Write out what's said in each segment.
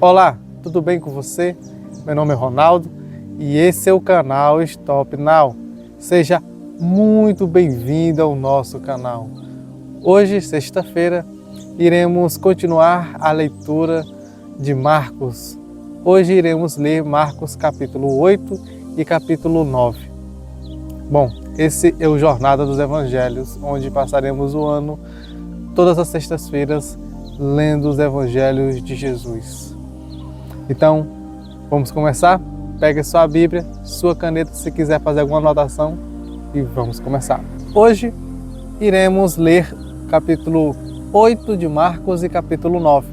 Olá, tudo bem com você? Meu nome é Ronaldo e esse é o canal Stop Now. Seja muito bem-vindo ao nosso canal. Hoje, sexta-feira, iremos continuar a leitura de Marcos. Hoje iremos ler Marcos capítulo 8 e capítulo 9. Bom, esse é o Jornada dos Evangelhos, onde passaremos o ano todas as sextas-feiras lendo os Evangelhos de Jesus. Então, vamos começar? Pega sua Bíblia, sua caneta, se quiser fazer alguma anotação, e vamos começar. Hoje iremos ler capítulo 8 de Marcos e capítulo 9.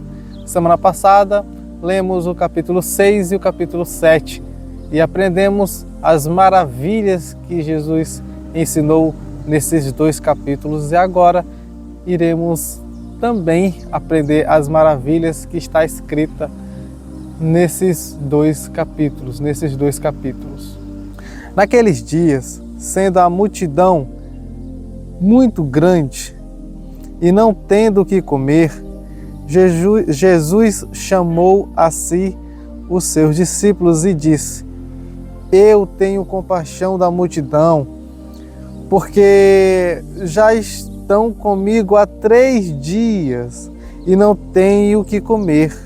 Semana passada lemos o capítulo 6 e o capítulo 7 e aprendemos as maravilhas que Jesus ensinou nesses dois capítulos, e agora iremos também aprender as maravilhas que está escrita nesses dois capítulos. Naqueles dias, sendo a multidão muito grande e não tendo o que comer, Jesus chamou a si os seus discípulos e disse: Eu tenho compaixão da multidão, porque já estão comigo há 3 dias e não têm o que comer.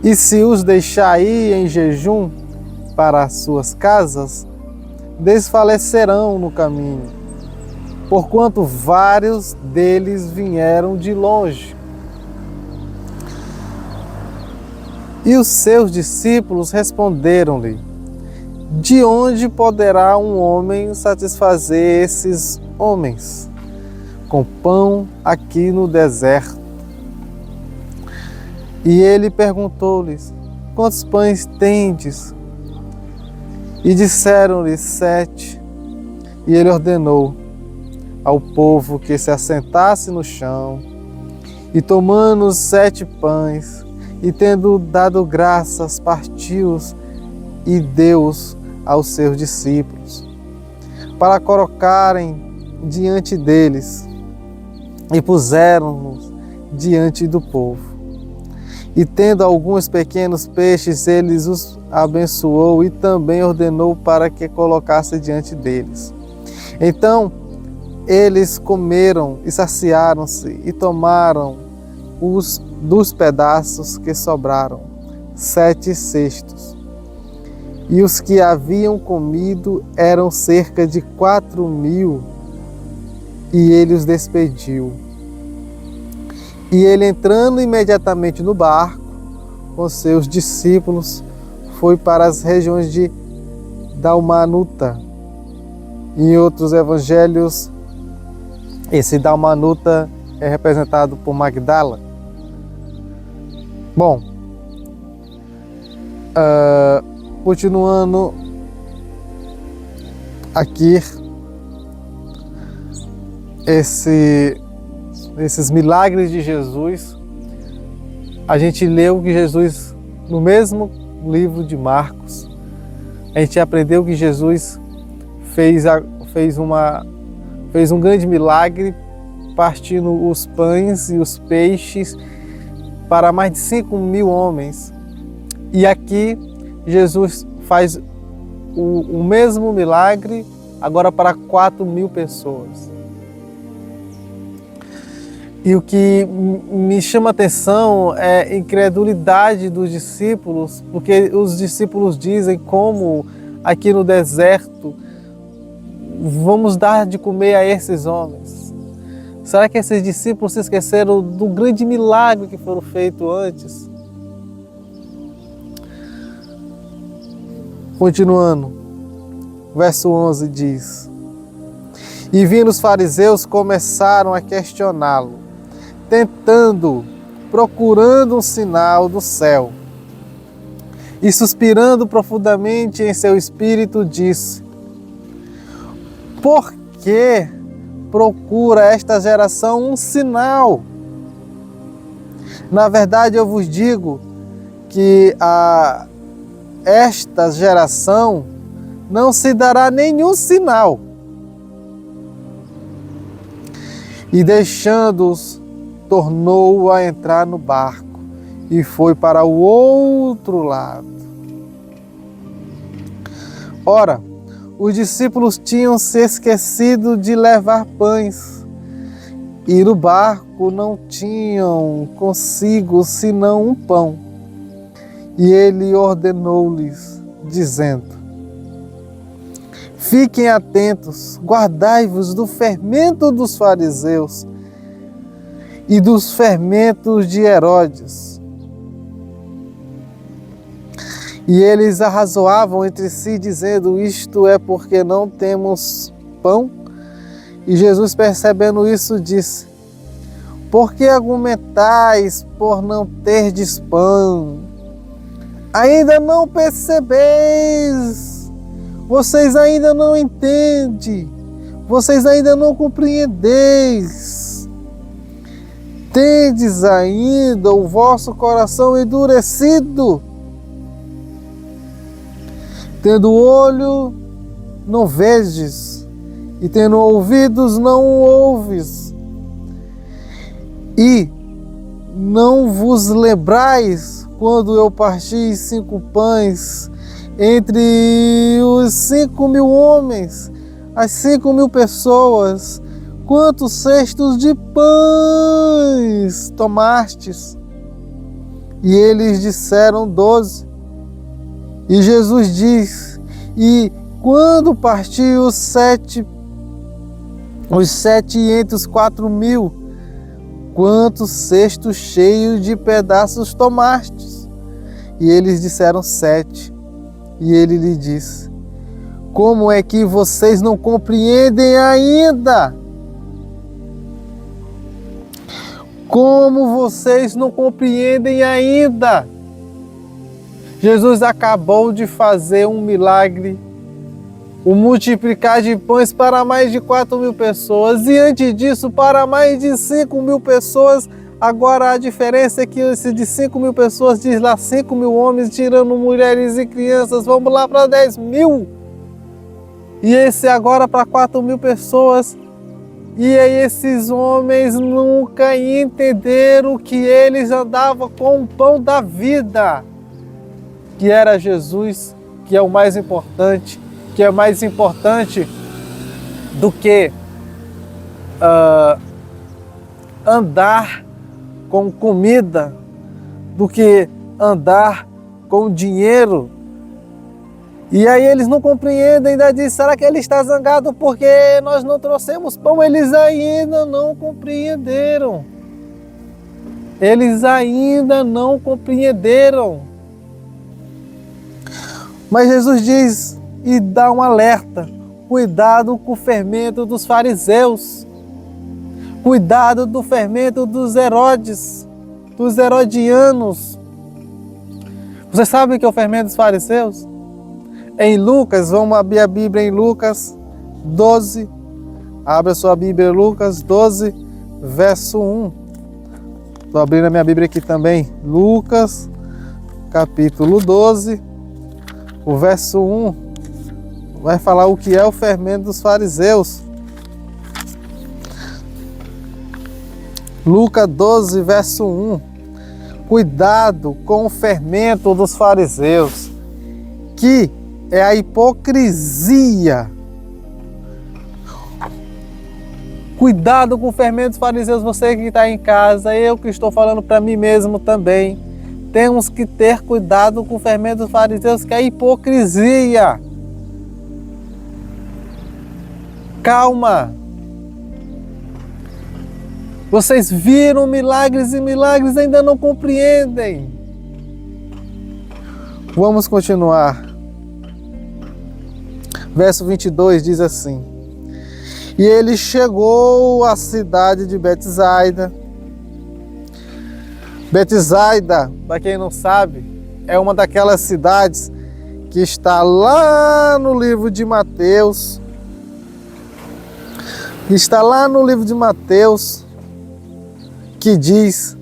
E se os deixar ir em jejum para as suas casas, desfalecerão no caminho, porquanto vários deles vieram de longe. E os seus discípulos responderam-lhe: De onde poderá um homem satisfazer esses homens com pão aqui no deserto? E ele perguntou-lhes: Quantos pães tendes? E disseram-lhe: 7. E ele ordenou ao povo que se assentasse no chão, e tomando os 7 pães, e tendo dado graças, partiu-os e deu-os aos seus discípulos, para colocarem diante deles, e puseram-nos diante do povo. E tendo alguns pequenos peixes, ele os abençoou e também ordenou para que colocasse diante deles. Então eles comeram e saciaram-se e tomaram dos pedaços que sobraram 7 cestos. E os que haviam comido eram cerca de 4.000, e ele os despediu. E ele, entrando imediatamente no barco com seus discípulos, foi para as regiões de Dalmanuta. Em outros evangelhos, esse Dalmanuta é representado por Magdala. Bom, continuando aqui, esses milagres de Jesus, a gente leu que Jesus, no mesmo livro de Marcos, a gente aprendeu que Jesus fez um grande milagre, partindo os pães e os peixes para mais de 5.000 homens. E aqui Jesus faz o mesmo milagre agora para 4.000 pessoas. E o que me chama a atenção é a incredulidade dos discípulos, porque os discípulos dizem: como aqui no deserto vamos dar de comer a esses homens? Será que esses discípulos se esqueceram do grande milagre que foram feito antes? Continuando, verso 11 diz: E vindo os fariseus, começaram a questioná-lo, procurando um sinal do céu. E suspirando profundamente em seu espírito, disse: Por que procura esta geração um sinal? Na verdade, eu vos digo que a esta geração não se dará nenhum sinal. E deixando-os, tornou a entrar no barco e foi para o outro lado. Ora, os discípulos tinham se esquecido de levar pães, e no barco não tinham consigo senão um pão. E ele ordenou-lhes, dizendo: fiquem atentos, guardai-vos do fermento dos fariseus e dos fermentos de Herodes. E eles arrazoavam entre si, dizendo: isto é porque não temos pão? E Jesus, percebendo isso, disse: por que argumentais por não terdes pão? Ainda não percebeis? Vocês ainda não entendem? Vocês ainda não compreendeis? Tendes ainda o vosso coração endurecido? Tendo olho, não vedes, e tendo ouvidos, não ouves. E não vos lembrais quando eu parti 5 pães entre os 5.000 homens, as 5.000 pessoas? Quantos cestos de pães tomastes? E eles disseram 12. E Jesus diz: e quando partiu os 7 entre os 4.000, quantos cestos cheios de pedaços tomastes? E eles disseram 7. E ele lhe disse: como é que vocês não compreendem ainda? Como vocês não compreendem ainda? Jesus acabou de fazer um milagre, o multiplicar de pães para mais de 4.000 pessoas, e antes disso para mais de 5.000 pessoas. Agora a diferença é que esse de 5.000 pessoas diz lá 5.000 homens, tirando mulheres e crianças. Vamos lá para 10.000. E esse agora para 4.000 pessoas. E aí esses homens nunca entenderam que eles andavam com o pão da vida, que era Jesus, que é o mais importante, que é mais importante do que andar com comida, do que andar com dinheiro. E aí eles não compreendem, ainda dizem: será que ele está zangado porque nós não trouxemos pão? Eles ainda não compreenderam. Eles ainda não compreenderam. Mas Jesus diz e dá um alerta: cuidado com o fermento dos fariseus, cuidado do fermento dos Herodes, dos herodianos. Você sabe o que é o fermento dos fariseus? Em Lucas, vamos abrir a Bíblia em Lucas 12, abra a sua Bíblia em Lucas 12, verso 1. Estou abrindo a minha Bíblia aqui também, Lucas, capítulo 12, o verso 1, vai falar o que é o fermento dos fariseus. Lucas 12, verso 1. Cuidado com o fermento dos fariseus, que é a hipocrisia. Cuidado com o fermento dos fariseus, você que está em casa, eu que estou falando para mim mesmo também. Temos que ter cuidado com o fermento dos fariseus, que é a hipocrisia. Calma. Vocês viram milagres e milagres, ainda não compreendem. Vamos continuar. Verso 22 diz assim: e ele chegou à cidade de Betsaida. Betsaida, para quem não sabe, é uma daquelas cidades que está lá no livro de Mateus. Está lá no livro de Mateus, que diz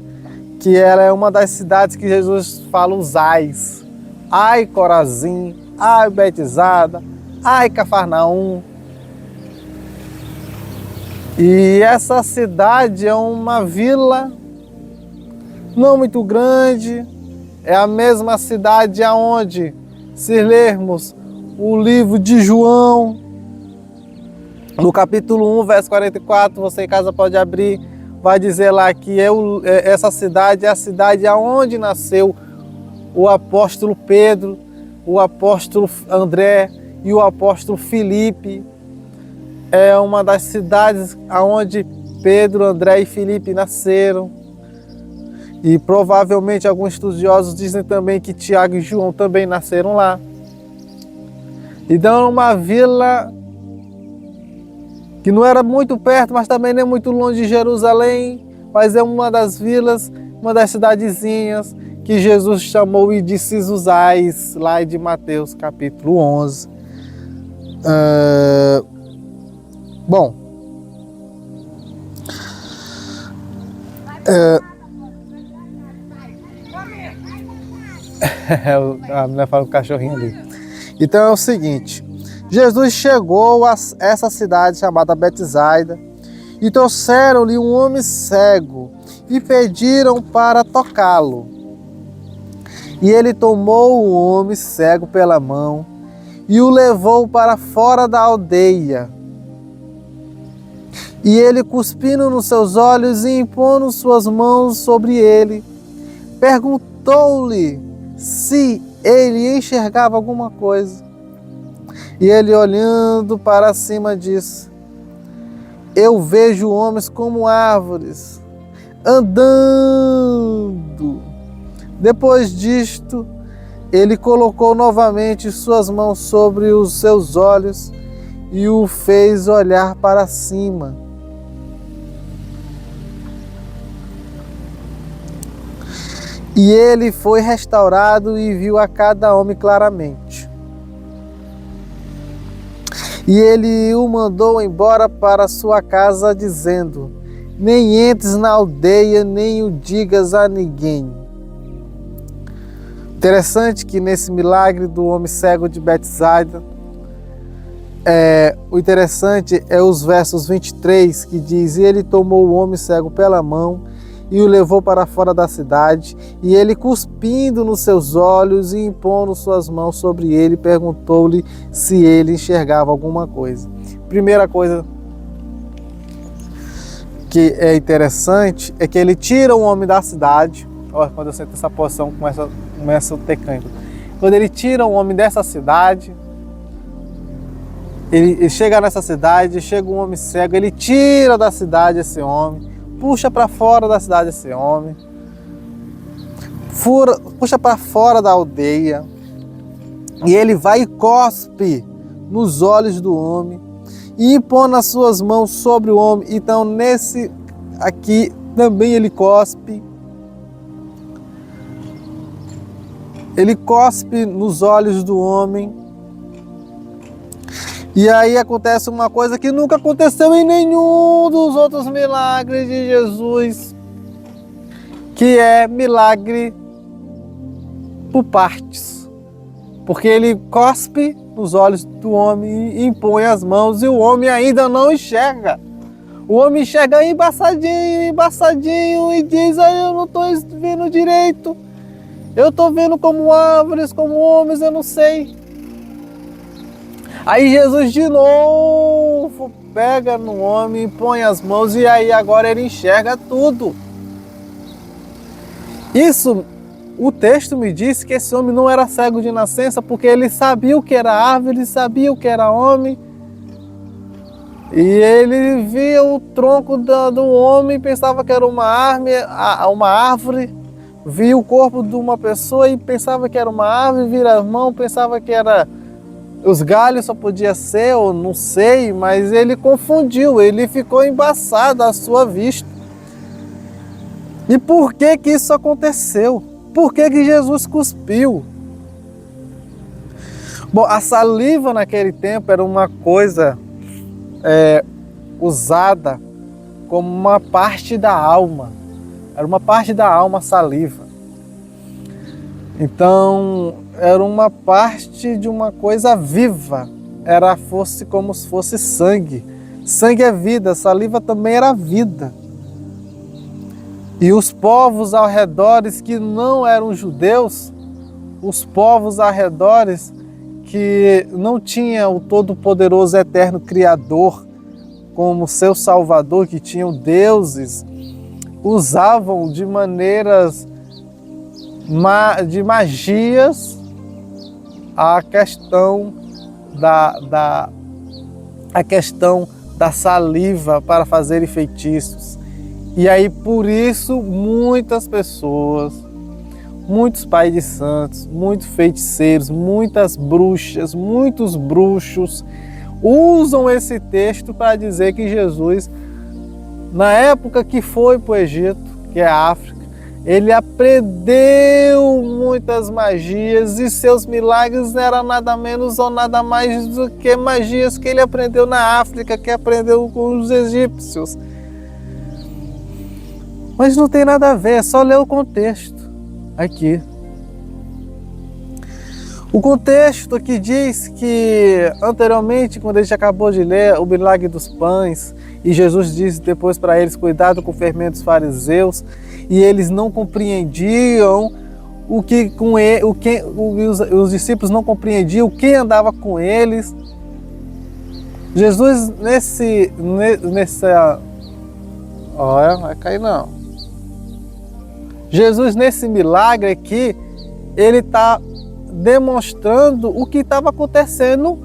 que ela é uma das cidades que Jesus fala os ais. Ai Corazim, ai Betsaida, ai Cafarnaum. E essa cidade é uma vila não muito grande, é a mesma cidade aonde, se lermos o livro de João, no capítulo 1, verso 44, você em casa pode abrir, vai dizer lá que essa cidade é a cidade aonde nasceu o apóstolo Pedro, o apóstolo André e o apóstolo Filipe. É uma das cidades aonde Pedro, André e Filipe nasceram. E provavelmente alguns estudiosos dizem também que Tiago e João também nasceram lá. Então era uma vila que não era muito perto, mas também nem muito longe de Jerusalém, mas é uma das vilas, uma das cidadezinhas que Jesus chamou e disse Usais, lá de Mateus capítulo 11. Bom, a mulher fala com o cachorrinho ali. Então é o seguinte, Jesus chegou a essa cidade chamada Betsaida e trouxeram-lhe um homem cego e pediram para tocá-lo. E ele tomou o homem cego pela mão e o levou para fora da aldeia. E ele, cuspindo nos seus olhos e impondo suas mãos sobre ele, perguntou-lhe se ele enxergava alguma coisa. E ele, olhando para cima, disse: eu vejo homens como árvores, andando. Depois disto, ele colocou novamente suas mãos sobre os seus olhos e o fez olhar para cima. E ele foi restaurado e viu a cada homem claramente. E ele o mandou embora para sua casa, dizendo: nem entres na aldeia, nem o digas a ninguém. Interessante que nesse milagre do homem cego de Betsaida, o interessante é os versos 23, que diz: e ele tomou o homem cego pela mão e o levou para fora da cidade, e ele, cuspindo nos seus olhos e impondo suas mãos sobre ele, perguntou-lhe se ele enxergava alguma coisa. Primeira coisa que é interessante é que ele tira o homem da cidade. Olha, quando eu sento essa posição, começa a ter cãibra. Quando ele tira o homem dessa cidade, ele chega nessa cidade, chega um homem cego, ele tira da cidade esse homem, puxa para fora da cidade esse homem, puxa para fora da aldeia, e ele vai e cospe nos olhos do homem e impõe as suas mãos sobre o homem. Então nesse aqui também ele cospe nos olhos do homem. E aí acontece uma coisa que nunca aconteceu em nenhum dos outros milagres de Jesus, que é milagre por partes. Porque ele cospe nos olhos do homem e impõe as mãos, e o homem ainda não enxerga. O homem enxerga embaçadinho e diz: eu não estou vendo direito, eu estou vendo como árvores, como homens, eu não sei. Aí Jesus de novo pega no homem, põe as mãos, e aí agora ele enxerga tudo. Isso, o texto me diz que esse homem não era cego de nascença, porque ele sabia o que era árvore, ele sabia o que era homem. E ele via o tronco do homem, pensava que era uma árvore, via o corpo de uma pessoa e pensava que era uma árvore, vira as mãos, pensava que era... os galhos só podia ser, ou não sei, mas ele confundiu, ele ficou embaçado à sua vista. E por que que isso aconteceu? Por que que Jesus cuspiu? Bom, a saliva naquele tempo era uma coisa usada como uma parte da alma. Era uma parte da alma a saliva. Então, era uma parte de uma coisa viva, fosse como se fosse sangue. Sangue é vida, saliva também era vida. E os povos ao redor que não eram judeus, os povos ao redor que não tinham o Todo-Poderoso Eterno Criador como seu Salvador, que tinham deuses, usavam de maneiras de magias a questão da saliva para fazerem feitiços. E aí por isso muitas pessoas, muitos pais de santos, muitos feiticeiros, muitas bruxas, muitos bruxos usam esse texto para dizer que Jesus, na época que foi para o Egito, que é a África, ele aprendeu muitas magias e seus milagres eram nada menos ou nada mais do que magias que ele aprendeu na África, que aprendeu com os egípcios. Mas não tem nada a ver, é só ler o contexto aqui. O contexto que diz que anteriormente, quando a gente acabou de ler o milagre dos pães, e Jesus disse depois para eles, cuidado com o fermento dos fariseus, e eles não compreendiam os discípulos não compreendiam quem andava com eles. Jesus olha, vai cair não. Jesus nesse milagre aqui, ele está demonstrando o que estava acontecendo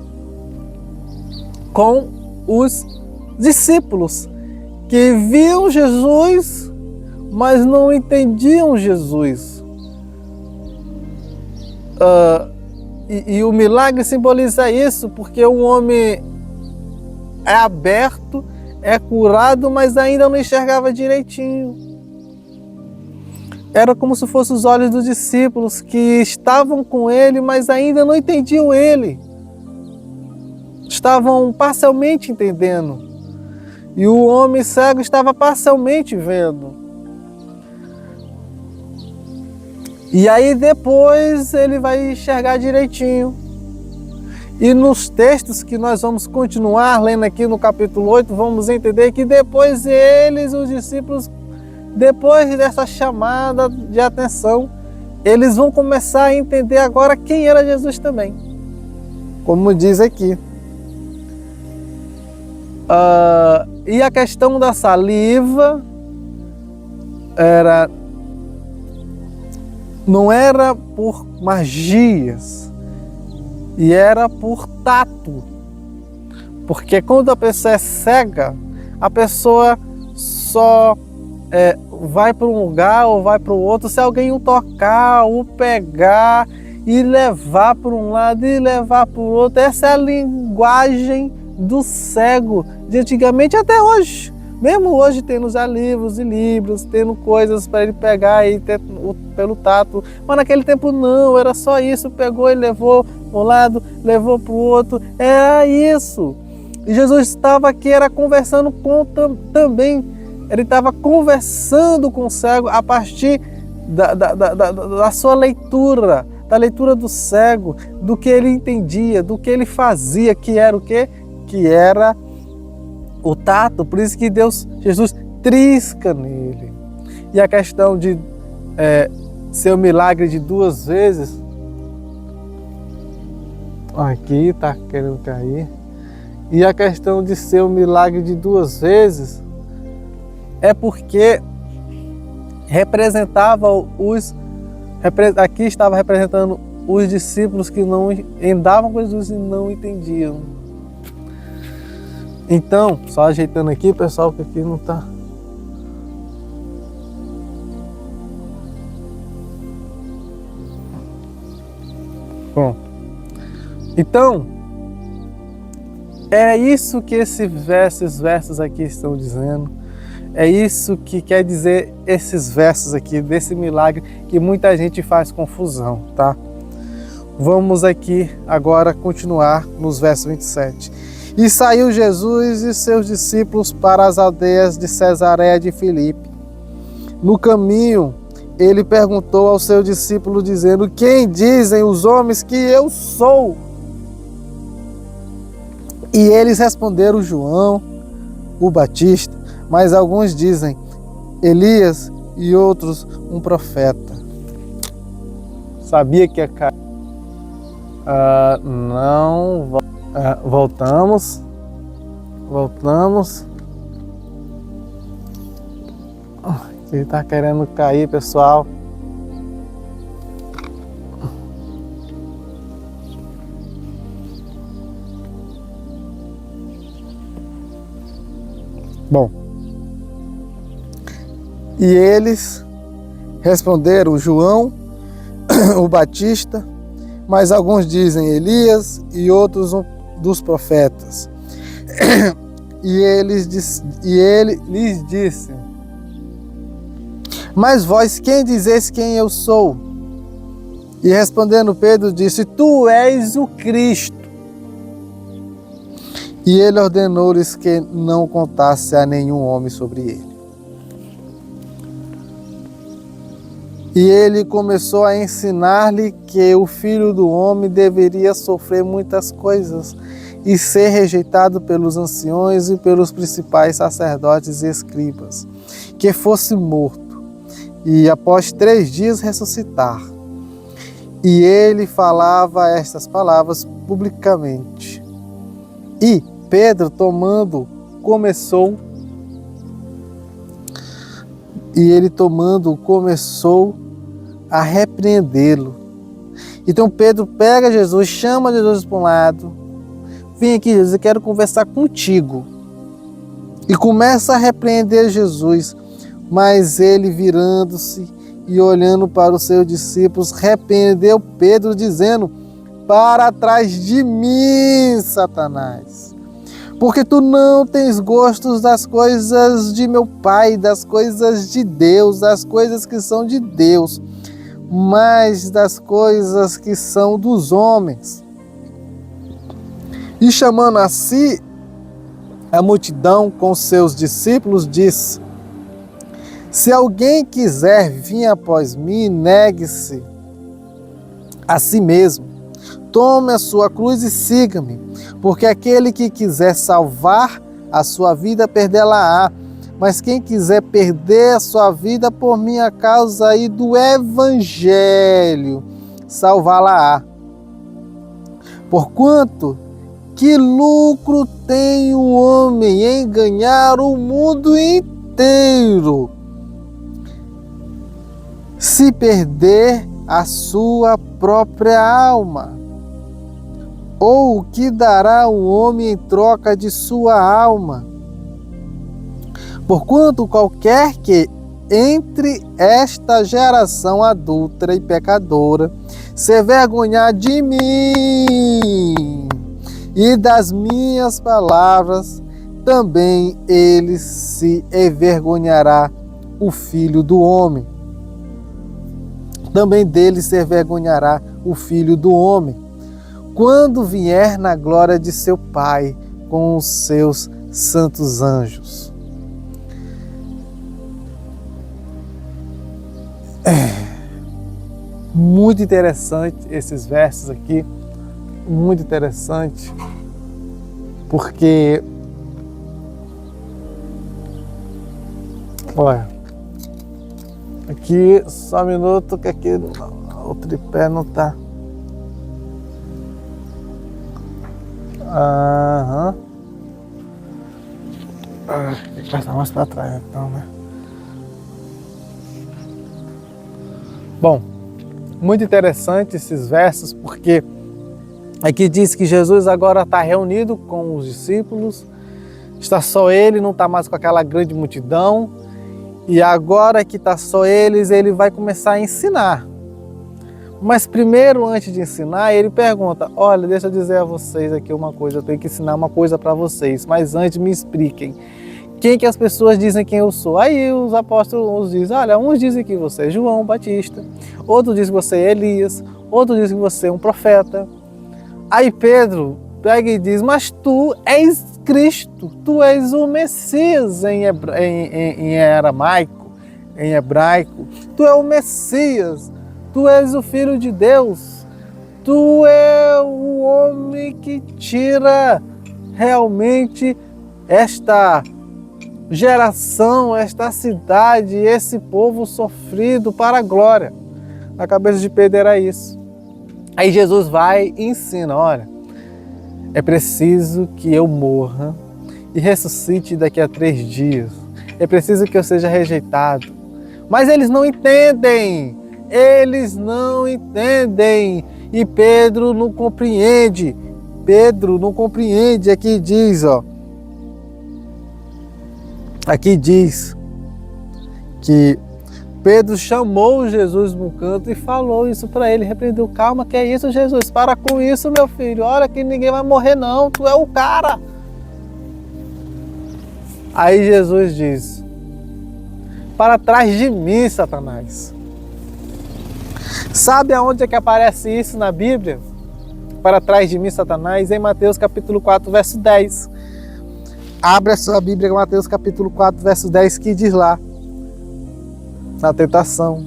com os discípulos, que viam Jesus, mas não entendiam Jesus. E o milagre simboliza isso, porque o homem é aberto, é curado, mas ainda não enxergava direitinho. Era como se fossem os olhos dos discípulos que estavam com ele, mas ainda não entendiam ele. Estavam parcialmente entendendo. E o homem cego estava parcialmente vendo. E aí depois ele vai enxergar direitinho. E nos textos que nós vamos continuar lendo aqui no capítulo 8, vamos entender que depois eles, os discípulos, depois dessa chamada de atenção, eles vão começar a entender agora quem era Jesus também. Como diz aqui. E a questão da saliva não era por magias, e era por tato. Porque quando a pessoa é cega, a pessoa só vai para um lugar ou vai para o outro se alguém o tocar, o pegar e levar para um lado e levar para o outro. Essa é a linguagem do cego de antigamente até hoje. Mesmo hoje tendo já livros e livros, tendo coisas para ele pegar e ter pelo tato. Mas naquele tempo não, era só isso. Pegou e levou para um lado, levou para o outro. Era isso. E Jesus estava aqui, era conversando também. Ele estava conversando com o cego a partir da sua leitura, da leitura do cego, do que ele entendia, do que ele fazia, que era o quê? Que era o tato. Por isso que Jesus trisca nele. E a questão de ser o milagre de 2 vezes, aqui está querendo cair, e a questão de ser o milagre de 2 vezes, é porque aqui estava representando os discípulos que não andavam com Jesus e não entendiam. Então, só ajeitando aqui, pessoal, que aqui não está. Bom, então, é isso que esses versos aqui estão dizendo. É isso que quer dizer esses versos aqui, desse milagre que muita gente faz confusão, tá? Vamos aqui agora continuar nos versos 27. E saiu Jesus e seus discípulos para as aldeias de Cesareia de Filipe. No caminho, ele perguntou ao seu discípulo, dizendo: quem dizem os homens que eu sou? E eles responderam: João, o Batista, mas alguns dizem Elias, e outros um profeta. Sabia que ia cair. Voltamos. Ele está querendo cair, pessoal. Bom, e eles responderam: João, o Batista, mas alguns dizem Elias e outros um dos profetas. E ele lhes disse: mas vós quem dizeis quem eu sou? E respondendo Pedro disse: tu és o Cristo. E ele ordenou-lhes que não contasse a nenhum homem sobre ele. E ele começou a ensinar-lhe que o Filho do Homem deveria sofrer muitas coisas e ser rejeitado pelos anciões e pelos principais sacerdotes e escribas, que fosse morto e após 3 dias ressuscitar. E ele falava estas palavras publicamente. E Pedro, tomando, começou a repreendê-lo. Então Pedro pega Jesus, chama Jesus para um lado. Vem aqui, Jesus, eu quero conversar contigo. E começa a repreender Jesus. Mas ele, virando-se e olhando para os seus discípulos, repreendeu Pedro, dizendo: para trás de mim, Satanás, porque tu não tens gostos das coisas de meu Pai, das coisas de Deus, das coisas que são de Deus, mas das coisas que são dos homens. E chamando a si a multidão com seus discípulos, disse: se alguém quiser vir após mim, negue-se a si mesmo, tome a sua cruz e siga-me, porque aquele que quiser salvar a sua vida, perdê-la-á, mas quem quiser perder a sua vida por minha causa e do Evangelho, salvá-la-á. Porquanto, que lucro tem o homem em ganhar o mundo inteiro, se perder a sua própria alma? Ou o que dará o homem em troca de sua alma? Porquanto qualquer que entre esta geração adúltera e pecadora se vergonhar de mim e das minhas palavras, também ele se envergonhará o Filho do Homem. Também dele se envergonhará o Filho do Homem, quando vier na glória de seu Pai com os seus santos anjos. Muito interessante esses versos aqui, muito interessante, porque, olha, aqui, só um minuto que aqui o tripé não tá. Tem que passar mais para trás então, né? Bom, muito interessante esses versos, porque aqui diz que Jesus agora está reunido com os discípulos, está só ele, não está mais com aquela grande multidão, e agora que está só eles, ele vai começar a ensinar. Mas primeiro, antes de ensinar, ele pergunta: olha, deixa eu dizer a vocês aqui uma coisa, eu tenho que ensinar uma coisa para vocês, mas antes me expliquem. Quem que as pessoas dizem quem eu sou? Aí os apóstolos dizem: olha, uns dizem que você é João Batista, outros dizem que você é Elias, outros dizem que você é um profeta. Aí Pedro pega e diz: mas tu és Cristo, tu és o Messias em hebraico, tu és o Messias, tu és o Filho de Deus, tu és o homem que tira realmente esta geração, esta cidade, esse povo sofrido para a glória. A cabeça de Pedro era isso. Aí Jesus vai e ensina, olha, é preciso que eu morra e ressuscite daqui a 3 dias. É preciso que eu seja rejeitado. Mas eles não entendem. Eles não entendem. E Pedro não compreende. Pedro não compreende. Aqui diz, ó. Aqui diz que Pedro chamou Jesus no canto e falou isso para ele, repreendeu. Calma, que é isso, Jesus? Para com isso, meu filho. Olha que ninguém vai morrer não, tu é o cara. Aí Jesus diz, para trás de mim, Satanás. Sabe aonde é que aparece isso na Bíblia? Para trás de mim, Satanás, em Mateus capítulo 4, verso 10. Abre a sua Bíblia, Mateus capítulo 4, verso 10, que diz lá, na tentação,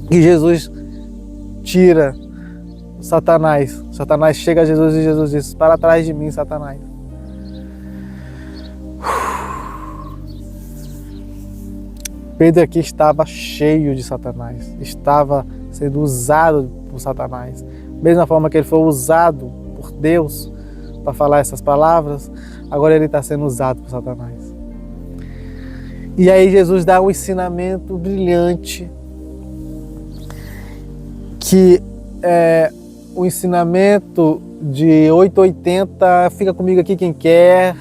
que Jesus tira Satanás. Satanás chega a Jesus e Jesus diz, para trás de mim, Satanás. Pedro aqui estava cheio de Satanás, estava sendo usado por Satanás. Mesma forma que ele foi usado por Deus para falar essas palavras, agora ele está sendo usado por Satanás. E aí Jesus dá um ensinamento brilhante, que é o ensinamento de 880, fica comigo aqui quem quer,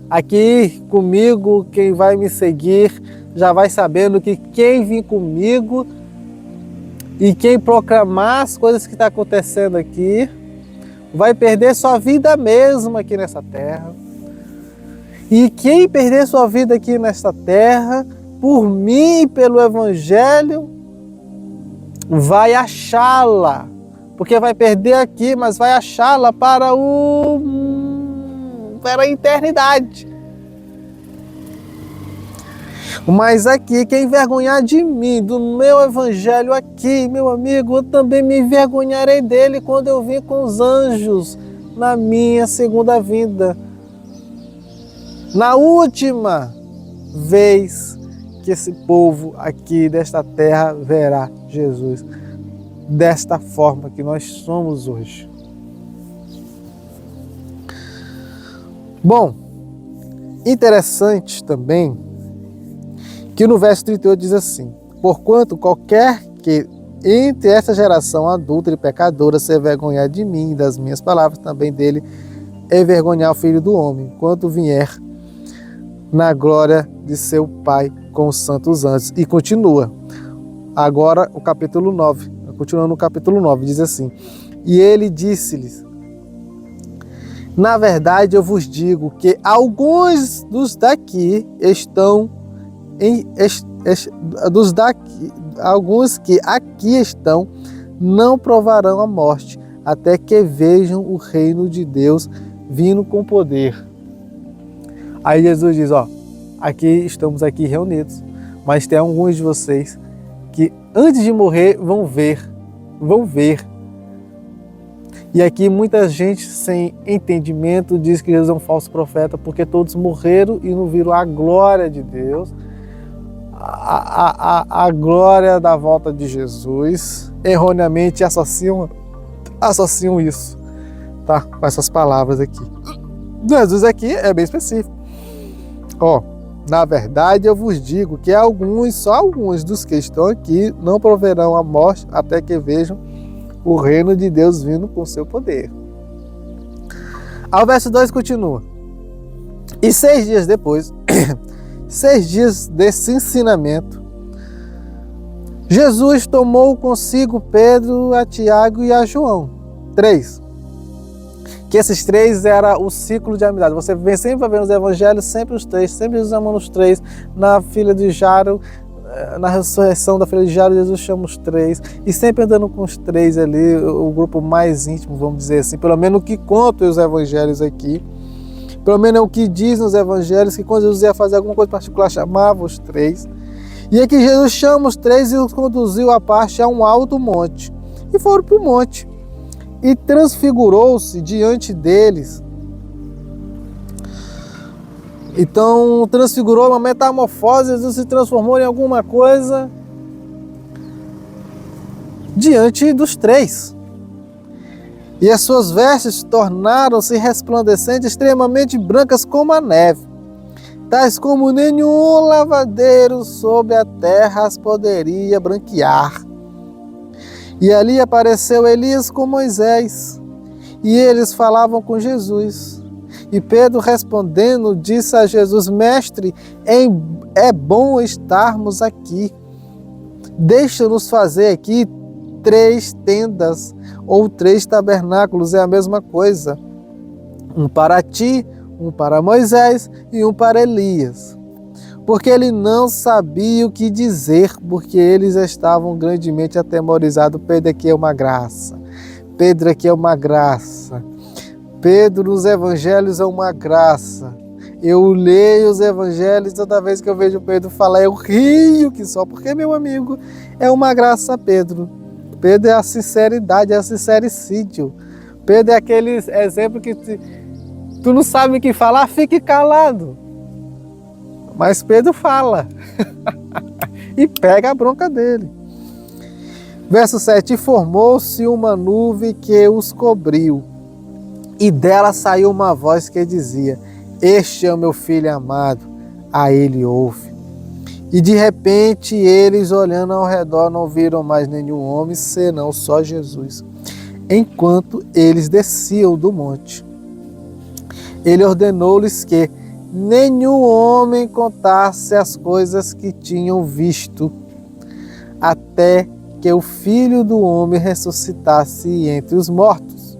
aqui comigo quem vai me seguir, já vai sabendo que quem vir comigo e quem proclamar as coisas que estão acontecendo aqui, vai perder sua vida mesmo aqui nessa terra. E quem perder sua vida aqui nesta terra, por mim e pelo Evangelho, vai achá-la. Porque vai perder aqui, mas vai achá-la para a eternidade. Mas aqui, quem envergonhar de mim, do meu Evangelho aqui, meu amigo, eu também me envergonharei dele quando eu vir com os anjos na minha segunda vinda. Na última vez que esse povo aqui desta terra verá Jesus, desta forma que nós somos hoje. Bom, interessante também que no verso 38 diz assim, porquanto qualquer que entre esta geração adulta e pecadora se envergonhar de mim e das minhas palavras, também dele envergonhar o Filho do Homem, quando vier na glória de seu Pai com os santos anjos. E continua. Agora o capítulo 9. Continuando no capítulo 9, diz assim. E ele disse-lhes, na verdade eu vos digo que alguns dos daqui estão alguns que aqui estão não provarão a morte, até que vejam o reino de Deus vindo com poder. Aí Jesus diz, ó, aqui estamos aqui reunidos, mas tem alguns de vocês que antes de morrer vão ver. E aqui muita gente sem entendimento diz que Jesus é um falso profeta, porque todos morreram e não viram a glória de Deus, a glória da volta de Jesus, erroneamente associam isso, tá? Com essas palavras aqui. Jesus aqui é bem específico. Ó, na verdade eu vos digo que só alguns dos que estão aqui não proverão a morte até que vejam o reino de Deus vindo com seu poder. Aí o verso 2 continua. E 6 dias depois, 6 dias desse ensinamento, Jesus tomou consigo Pedro, a Tiago e a João. 3. Que esses 3 era o ciclo de amizade. Você vem sempre ver nos evangelhos, sempre os 3, sempre Jesus amando os 3. Na filha de Jairo, na ressurreição da filha de Jairo, Jesus chama os 3. E sempre andando com os 3 ali, o grupo mais íntimo, vamos dizer assim. Pelo menos o que conta os evangelhos aqui. Pelo menos é o que diz nos evangelhos, que quando Jesus ia fazer alguma coisa particular, chamava os 3. E aqui Jesus chama os 3 e os conduziu à parte a um alto monte. E foram para o monte. E transfigurou-se diante deles. Então transfigurou uma metamorfose, Jesus se transformou em alguma coisa diante dos três. E as suas vestes tornaram-se resplandecentes, extremamente brancas como a neve, tais como nenhum lavadeiro sobre a terra as poderia branquear. E ali apareceu Elias com Moisés, e eles falavam com Jesus. E Pedro respondendo disse a Jesus: Mestre, é bom estarmos aqui. Deixa-nos fazer aqui 3 tendas ou 3 tabernáculos, é a mesma coisa. Um para ti, um para Moisés e um para Elias. Porque ele não sabia o que dizer, porque eles estavam grandemente atemorizados. Pedro, aqui é uma graça. Pedro, aqui é uma graça. Pedro nos evangelhos é uma graça. Eu leio os evangelhos, toda vez que eu vejo Pedro falar, eu rio que só, porque, meu amigo, é uma graça, Pedro. Pedro é a sinceridade, é a sincericídio. Pedro é aquele exemplo que tu não sabe o que falar, fique calado. Mas Pedro fala e pega a bronca dele. Verso 7, e formou-se uma nuvem que os cobriu, e dela saiu uma voz que dizia: Este é o meu filho amado, a ele ouve. E de repente eles, olhando ao redor, não viram mais nenhum homem, senão só Jesus, enquanto eles desciam do monte. Ele ordenou-lhes que nenhum homem contasse as coisas que tinham visto, até que o Filho do Homem ressuscitasse entre os mortos.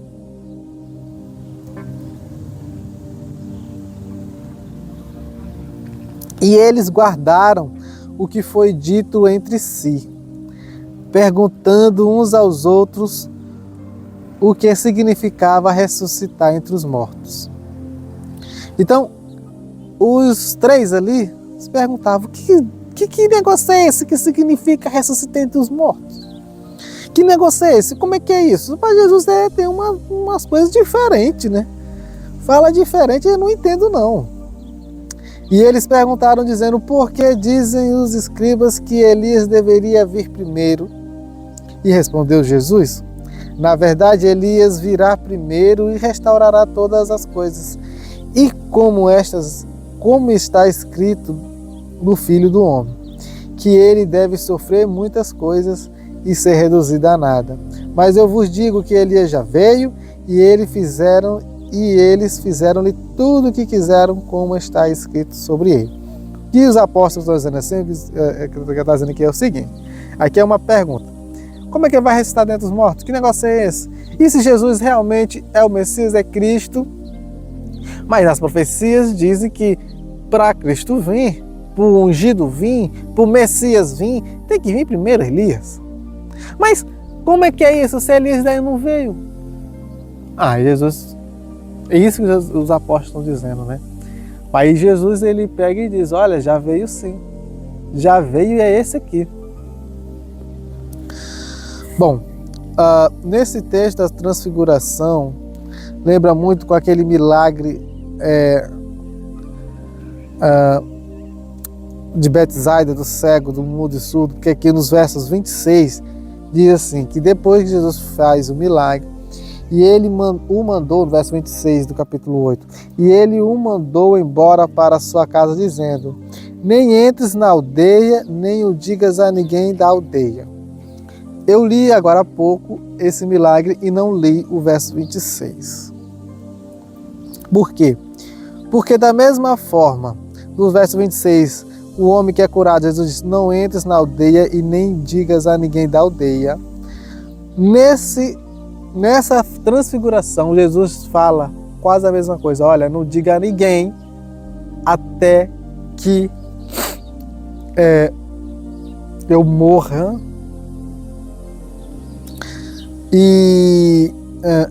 E eles guardaram o que foi dito entre si, perguntando uns aos outros o que significava ressuscitar entre os mortos. Então, os 3 ali se perguntavam: que negócio é esse que significa ressuscitar entre os mortos? Que negócio é esse? Como é que é isso? Mas Jesus tem umas coisas diferentes, né? Fala diferente, eu não entendo não. E eles perguntaram dizendo: por que dizem os escribas que Elias deveria vir primeiro? E respondeu Jesus: na verdade, Elias virá primeiro e restaurará todas as coisas. E como está escrito no Filho do Homem, que ele deve sofrer muitas coisas e ser reduzido a nada. Mas eu vos digo que Elias já veio e eles fizeram-lhe tudo o que quiseram, como está escrito sobre ele. E os apóstolos estão dizendo assim, que está dizendo aqui é o seguinte: aqui é uma pergunta: como é que ele vai ressuscitar dentre os mortos? Que negócio é esse? E se Jesus realmente é o Messias, é Cristo? Mas as profecias dizem que para Cristo vir, para o ungido vir, para o Messias vir, tem que vir primeiro Elias. Mas como é que é isso se Elias daí não veio? Jesus, é isso que os apóstolos estão dizendo, né? Aí Jesus ele pega e diz: olha, já veio sim, já veio e é esse aqui. Bom, nesse texto da transfiguração, lembra muito com aquele milagre de Betsaida, do cego, do mudo e surdo, porque aqui nos versos 26 diz assim, que depois que Jesus faz o milagre, e ele o mandou, no verso 26 do capítulo 8, e ele o mandou embora para a sua casa, dizendo: nem entres na aldeia, nem o digas a ninguém da aldeia. Eu li agora há pouco esse milagre e não li o verso 26. Por quê? Porque da mesma forma, no verso 26, o homem que é curado, Jesus diz: não entres na aldeia e nem digas a ninguém da aldeia. Nessa transfiguração, Jesus fala quase a mesma coisa: olha, não diga a ninguém até que eu morra e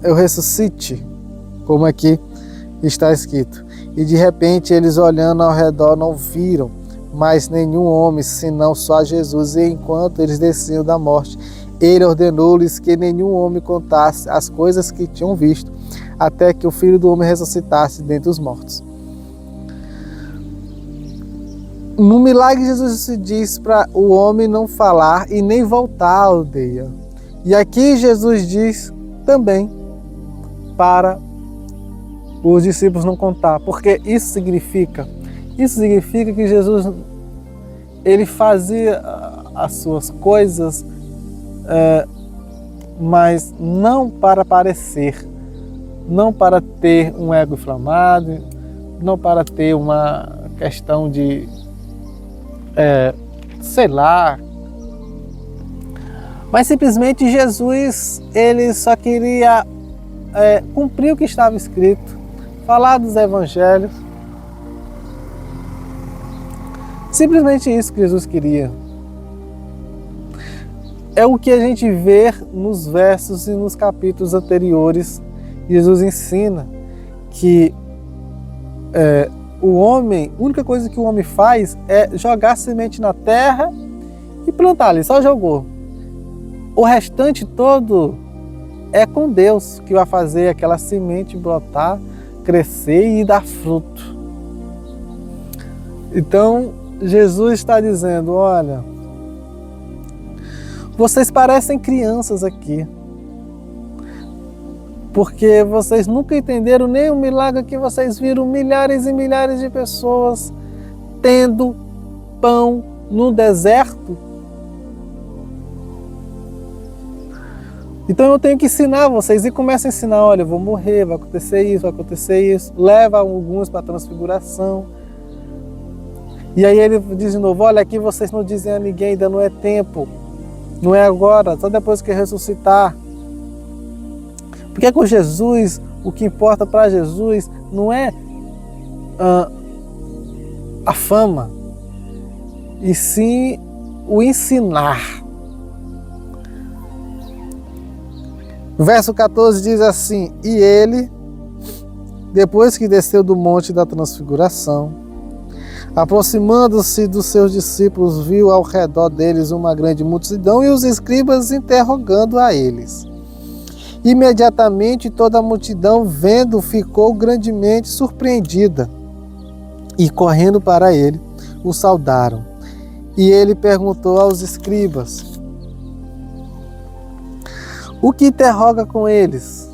eu ressuscite, como aqui está escrito. E de repente eles, olhando ao redor, não viram mais nenhum homem, senão só Jesus. E enquanto eles desciam da morte, ele ordenou-lhes que nenhum homem contasse as coisas que tinham visto, até que o Filho do Homem ressuscitasse dentre os mortos. No milagre, Jesus se diz para o homem não falar e nem voltar à aldeia. E aqui Jesus diz também para os discípulos não contar, porque isso significa que Jesus ele fazia as suas coisas, mas não para parecer, não para ter um ego inflamado, não para ter uma questão de, sei lá, mas simplesmente Jesus, ele só queria cumprir o que estava escrito, falar dos evangelhos. Simplesmente isso que Jesus queria. É o que a gente vê nos versos e nos capítulos anteriores. Jesus ensina que o homem, a única coisa que o homem faz é jogar semente na terra e plantar ali, só jogou. O restante todo é com Deus que vai fazer aquela semente brotar, crescer e dar fruto. Então, Jesus está dizendo, olha, vocês parecem crianças aqui, porque vocês nunca entenderam nem o milagre que vocês viram milhares e milhares de pessoas tendo pão no deserto. Então eu tenho que ensinar vocês, e começa a ensinar, olha, eu vou morrer, vai acontecer isso, leva alguns para a transfiguração. E aí ele diz de novo, olha, aqui vocês não dizem a ninguém, ainda não é tempo, não é agora, só depois que ressuscitar. Porque com Jesus, o que importa para Jesus não é a fama, e sim o ensinar. O verso 14 diz assim, e ele, depois que desceu do monte da transfiguração, aproximando-se dos seus discípulos, viu ao redor deles uma grande multidão e os escribas interrogando a eles. Imediatamente toda a multidão, vendo, ficou grandemente surpreendida e, correndo para ele, o saudaram. E ele perguntou aos escribas, o que interroga com eles?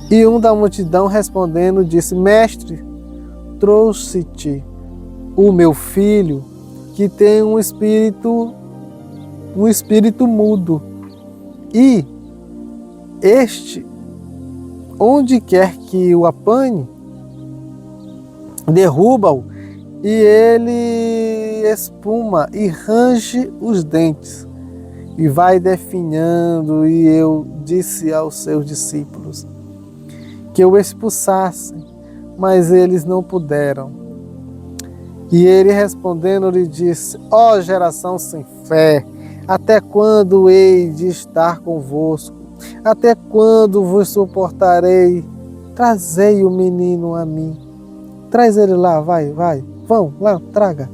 E um da multidão respondendo disse, mestre, trouxe-te o meu filho que tem um espírito mudo. E este, onde quer que o apanhe, derruba-o e ele espuma e range os dentes e vai definhando. E eu disse aos seus discípulos que o expulsassem, mas eles não puderam. E ele respondendo lhe disse, ó geração sem fé, até quando hei de estar convosco? Até quando vos suportarei? Trazei o menino a mim. Traz ele lá, vai, vão lá, traga.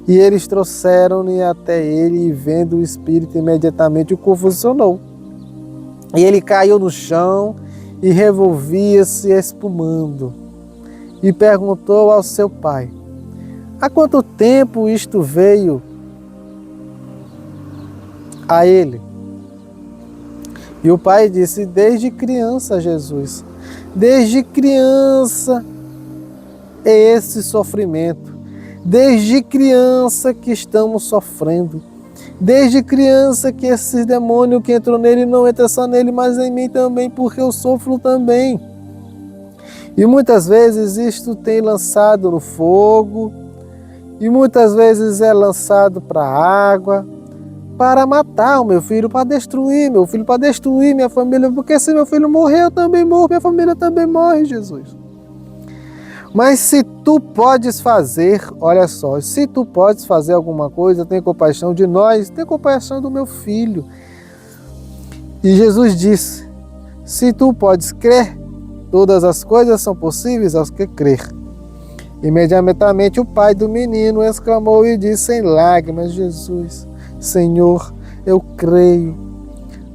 E eles trouxeram-lhe até ele, e vendo o espírito, imediatamente o convulsionou. E ele caiu no chão e revolvia-se espumando. E perguntou ao seu pai, há quanto tempo isto veio a ele? E o pai disse, desde criança, Jesus. Desde criança é esse sofrimento. Desde criança que estamos sofrendo. Desde criança que esse demônio que entrou nele não entra só nele, mas em mim também, porque eu sofro também. E muitas vezes isto tem lançado no fogo, e muitas vezes é lançado para a água, para matar o meu filho, para destruir meu filho, para destruir minha família, porque se meu filho morrer, eu também morro, minha família também morre, Jesus. Mas se tu podes fazer, olha só, se tu podes fazer alguma coisa, tem compaixão de nós, tem compaixão do meu filho. E Jesus disse, se tu podes crer, todas as coisas são possíveis aos que crer. Imediatamente o pai do menino exclamou e disse em lágrimas, Jesus, Senhor, eu creio,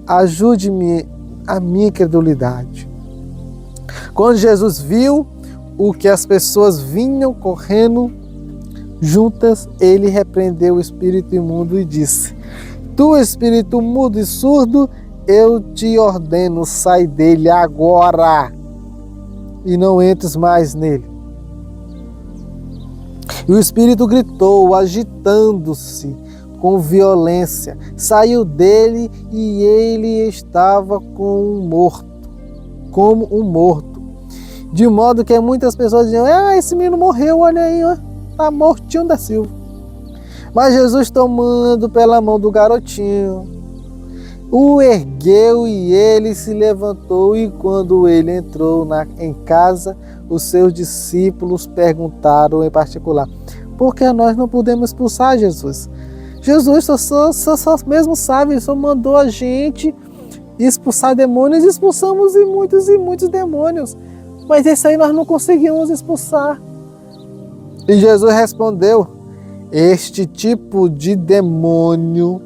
ajude-me a minha incredulidade. Quando Jesus viu o que as pessoas vinham correndo Juntas ele repreendeu o espírito imundo e disse: Tu, espírito mudo e surdo, eu te ordeno, sai dele agora e não entres mais nele. E o espírito gritou, agitando-se com violência, saiu dele e ele estava como um morto. De modo que muitas pessoas diziam: esse menino morreu, olha aí, está mortinho da Silva. Mas Jesus, tomando pela mão do garotinho, o ergueu e ele se levantou. E quando ele entrou em casa, os seus discípulos perguntaram em particular: por que nós não podemos expulsar Jesus? Jesus só mesmo sabe, só mandou a gente expulsar demônios, e expulsamos e muitos demônios. Mas esse aí nós não conseguimos expulsar. E Jesus respondeu: este tipo de demônio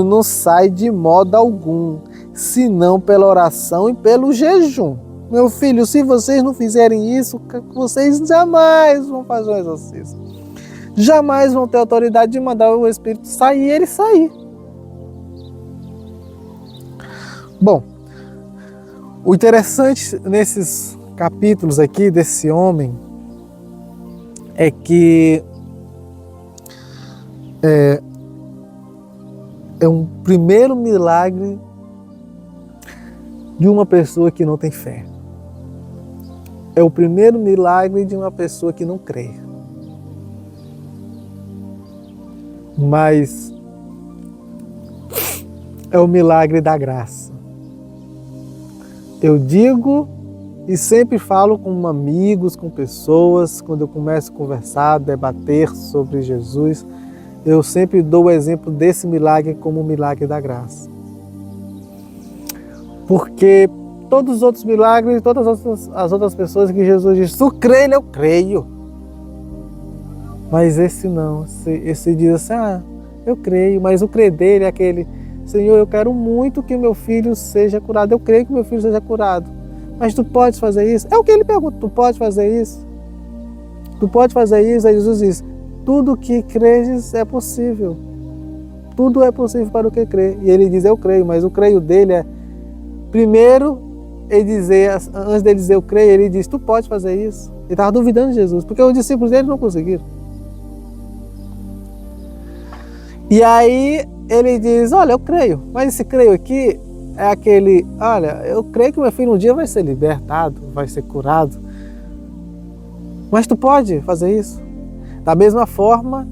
não sai de modo algum, senão pela oração e pelo jejum. Meu filho, se vocês não fizerem isso, vocês jamais vão fazer um exorcismo. Jamais vão ter autoridade de mandar o Espírito sair e ele sair. Bom, o interessante nesses capítulos aqui desse homem é que é um primeiro milagre de uma pessoa que não tem fé. É o primeiro milagre de uma pessoa que não crê. Mas é o milagre da graça. Eu digo e sempre falo com amigos, com pessoas, quando eu começo a conversar, debater sobre Jesus, eu sempre dou o exemplo desse milagre como o milagre da graça. Porque todos os outros milagres, todas as outras pessoas que Jesus diz: tu crê, eu creio. Mas esse não, esse diz assim: eu creio, mas o crer dele é aquele: Senhor, eu quero muito que o meu filho seja curado, eu creio que o meu filho seja curado, mas tu podes fazer isso? É o que ele pergunta: tu pode fazer isso? Tu pode fazer isso? Aí Jesus diz: tudo que creres é possível. Tudo é possível para o que crê. E ele diz: eu creio, mas o creio dele é, primeiro, antes dele dizer eu creio, ele diz: tu pode fazer isso. Ele estava duvidando de Jesus, porque os discípulos dele não conseguiram. E aí ele diz: olha, eu creio, mas esse creio aqui é aquele: olha, eu creio que meu filho um dia vai ser libertado, vai ser curado, mas tu pode fazer isso? Da mesma forma,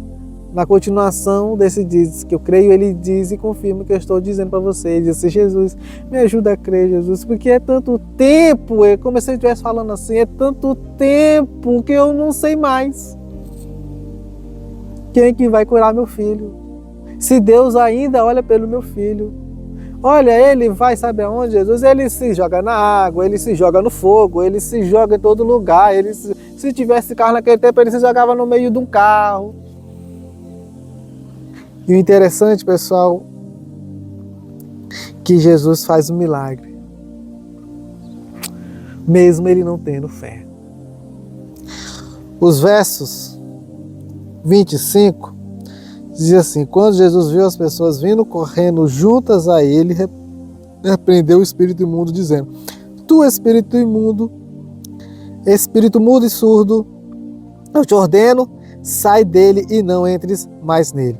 na continuação desse diz que eu creio, ele diz e confirma que eu estou dizendo para você. Ele diz assim: Jesus, me ajuda a crer, Jesus, porque é tanto tempo, é como se ele estivesse falando assim, é tanto tempo que eu não sei mais quem é que vai curar meu filho. Se Deus ainda olha pelo meu filho, olha, ele vai, sabe aonde, Jesus? Ele se joga na água, ele se joga no fogo, ele se joga em todo lugar. Ele, se tivesse carro naquele tempo, ele se jogava no meio de um carro. E o interessante, pessoal, que Jesus faz um milagre, mesmo ele não tendo fé. Os versos 25 diz assim: quando Jesus viu as pessoas vindo correndo juntas a ele, repreendeu o espírito imundo, dizendo: tu, espírito imundo, espírito mudo e surdo, eu te ordeno, sai dele e não entres mais nele.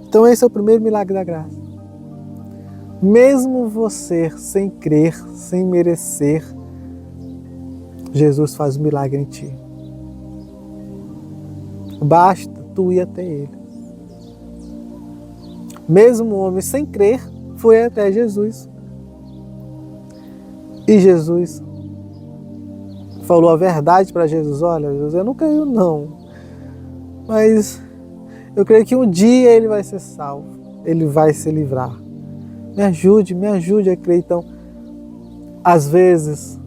Então esse é o primeiro milagre da graça. Mesmo você sem crer, sem merecer, Jesus faz um milagre em ti. Basta tu ir até ele. Mesmo o homem sem crer foi até Jesus. E Jesus falou a verdade para Jesus: olha, Jesus, eu não creio não, mas eu creio que um dia ele vai ser salvo, ele vai se livrar. Me ajude a crer. Então, às vezes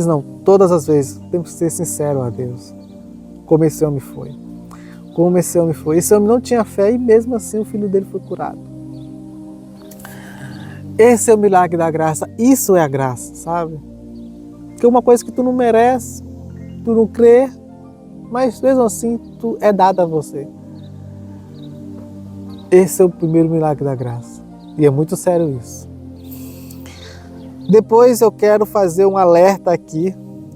não, todas as vezes, temos que ser sinceros a Deus, como esse homem foi. Esse homem não tinha fé e mesmo assim o filho dele foi curado. Esse é o milagre da graça. Isso é a graça, sabe? Que é uma coisa que tu não merece, tu não crê, mas mesmo assim tu é dado a você. Esse é o primeiro milagre da graça. E é muito sério isso. Depois eu quero fazer um alerta aqui.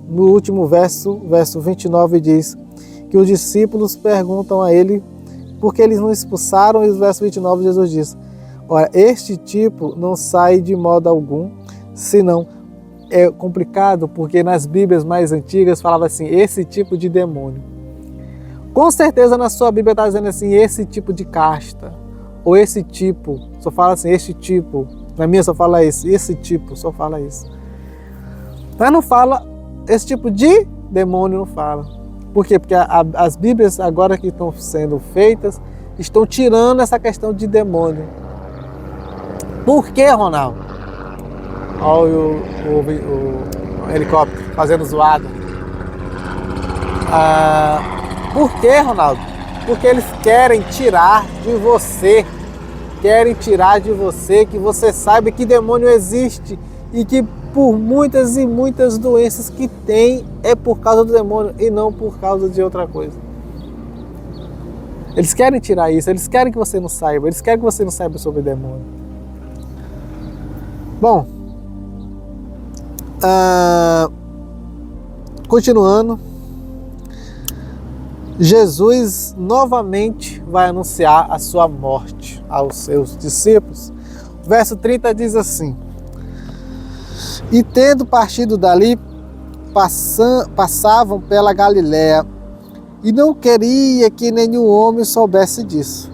No último verso 29 diz que os discípulos perguntam a ele por que eles não expulsaram, e no verso 29 Jesus diz: olha, este tipo não sai de modo algum, senão é complicado, porque nas Bíblias mais antigas falava assim, esse tipo de demônio. Com certeza na sua Bíblia está dizendo assim, esse tipo de casta, ou esse tipo, só fala assim, este tipo. Na minha só fala isso, esse tipo, só fala isso. Mas não fala, esse tipo de demônio não fala. Por quê? Porque as Bíblias agora que estão sendo feitas, estão tirando essa questão de demônio. Por que, Ronaldo? Olha o helicóptero fazendo zoada. Por que, Ronaldo? Porque eles querem tirar de você. Querem tirar de você que você saiba que demônio existe e que por muitas e muitas doenças que tem é por causa do demônio e não por causa de outra coisa. Eles querem tirar isso, eles querem que você não saiba, eles querem que você não saiba sobre demônio. Bom, continuando, Jesus novamente vai anunciar a sua morte aos seus discípulos. O verso 30 diz assim: e tendo partido dali, passavam pela Galiléia, e não queria que nenhum homem soubesse disso,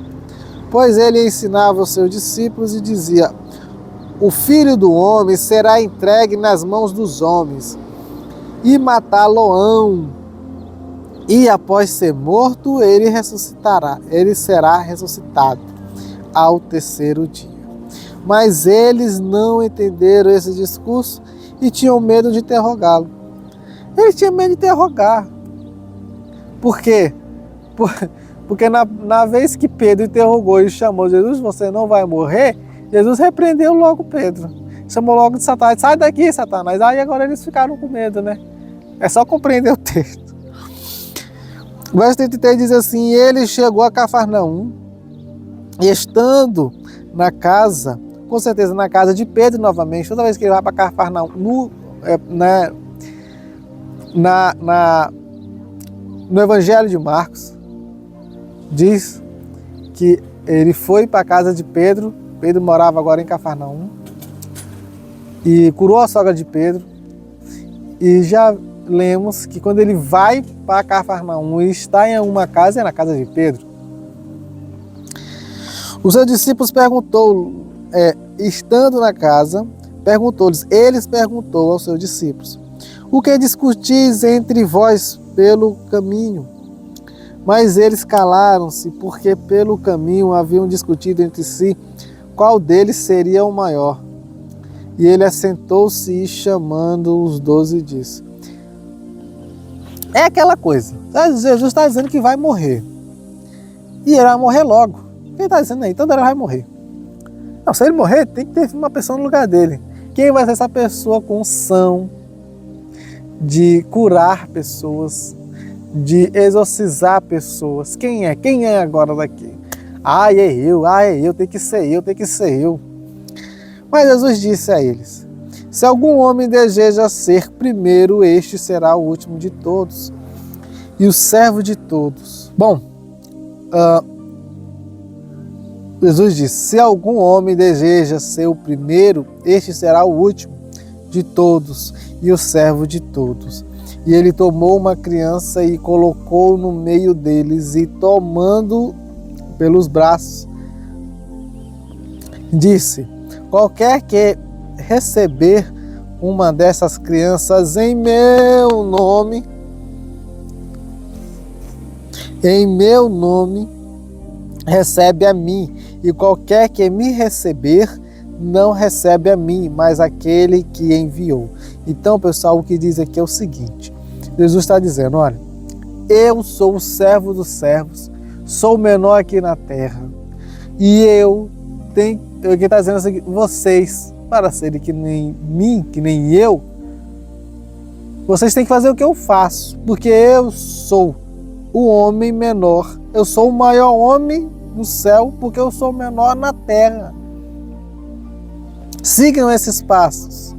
pois ele ensinava aos seus discípulos e dizia: o Filho do Homem será entregue nas mãos dos homens, e matá-lo-ão. E após ser morto, ele será ressuscitado ao terceiro dia. Mas eles não entenderam esse discurso e tinham medo de interrogá-lo. Eles tinham medo de interrogar. Por quê? Porque na vez que Pedro interrogou e chamou Jesus, você não vai morrer, Jesus repreendeu logo Pedro. Chamou logo de Satanás, sai daqui, Satanás. Aí agora eles ficaram com medo, né? É só compreender o texto. O verso 33 diz assim: ele chegou a Cafarnaum, e estando na casa, com certeza na casa de Pedro novamente, toda vez que ele vai para Cafarnaum, no Evangelho de Marcos, diz que ele foi para a casa de Pedro. Pedro morava agora em Cafarnaum, e curou a sogra de Pedro, e já lemos que quando ele vai para Cafarnaum e está em uma casa, é na casa de Pedro. Os seus discípulos estando na casa, eles perguntou aos seus discípulos: o que discutis entre vós pelo caminho? Mas eles calaram-se, porque pelo caminho haviam discutido entre si qual deles seria o maior. E ele assentou-se e, chamando os 12, disse: é aquela coisa, Jesus está dizendo que vai morrer. E ele vai morrer logo. Quem está dizendo aí? Então ele vai morrer. Não, se ele morrer, tem que ter uma pessoa no lugar dele. Quem vai ser essa pessoa com unção de curar pessoas, de exorcizar pessoas? Quem é? Quem é agora daqui? É eu, tem que ser eu. Mas Jesus disse a eles: se algum homem deseja ser primeiro, este será o último de todos e o servo de todos. Bom, Jesus disse: se algum homem deseja ser o primeiro, este será o último de todos e o servo de todos. E ele tomou uma criança e colocou no meio deles, e tomando pelos braços, disse: qualquer que receber uma dessas crianças em meu nome, recebe a mim, e qualquer que me receber não recebe a mim, mas aquele que enviou. Então, pessoal, o que diz aqui é o seguinte: Jesus está dizendo, olha, eu sou o servo dos servos, sou o menor aqui na terra, e ele está dizendo o seguinte: vocês para serem que nem mim, que nem eu, vocês têm que fazer o que eu faço, porque eu sou o homem menor, eu sou o maior homem no céu, porque eu sou o menor na terra. Sigam esses passos,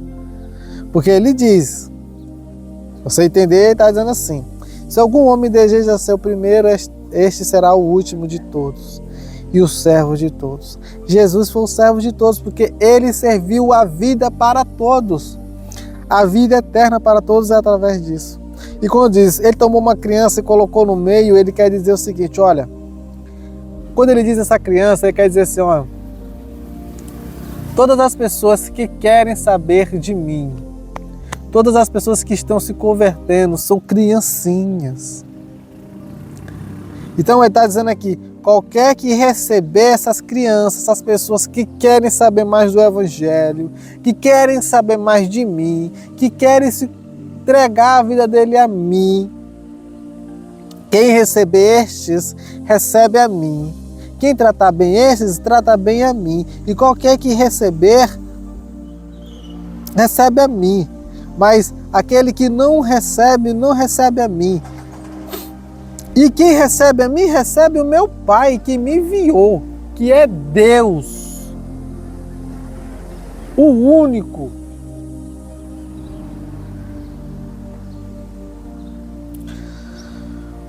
porque ele diz, você entender, ele está dizendo assim, se algum homem deseja ser o primeiro, este será o último de todos e o servo de todos. Jesus foi o servo de todos, porque ele serviu a vida para todos. A vida eterna para todos é através disso. E quando diz, ele tomou uma criança e colocou no meio, ele quer dizer o seguinte, olha, quando ele diz essa criança, ele quer dizer assim, olha, todas as pessoas que querem saber de mim, todas as pessoas que estão se convertendo são criancinhas. Então ele está dizendo aqui, qualquer que receber essas crianças, essas pessoas que querem saber mais do Evangelho, que querem saber mais de mim, que querem se entregar a vida dele a mim, quem receber estes, recebe a mim. Quem tratar bem estes, trata bem a mim. E qualquer que receber, recebe a mim. Mas aquele que não recebe, não recebe a mim. E quem recebe a mim, recebe o meu Pai que me enviou, que é Deus, o único.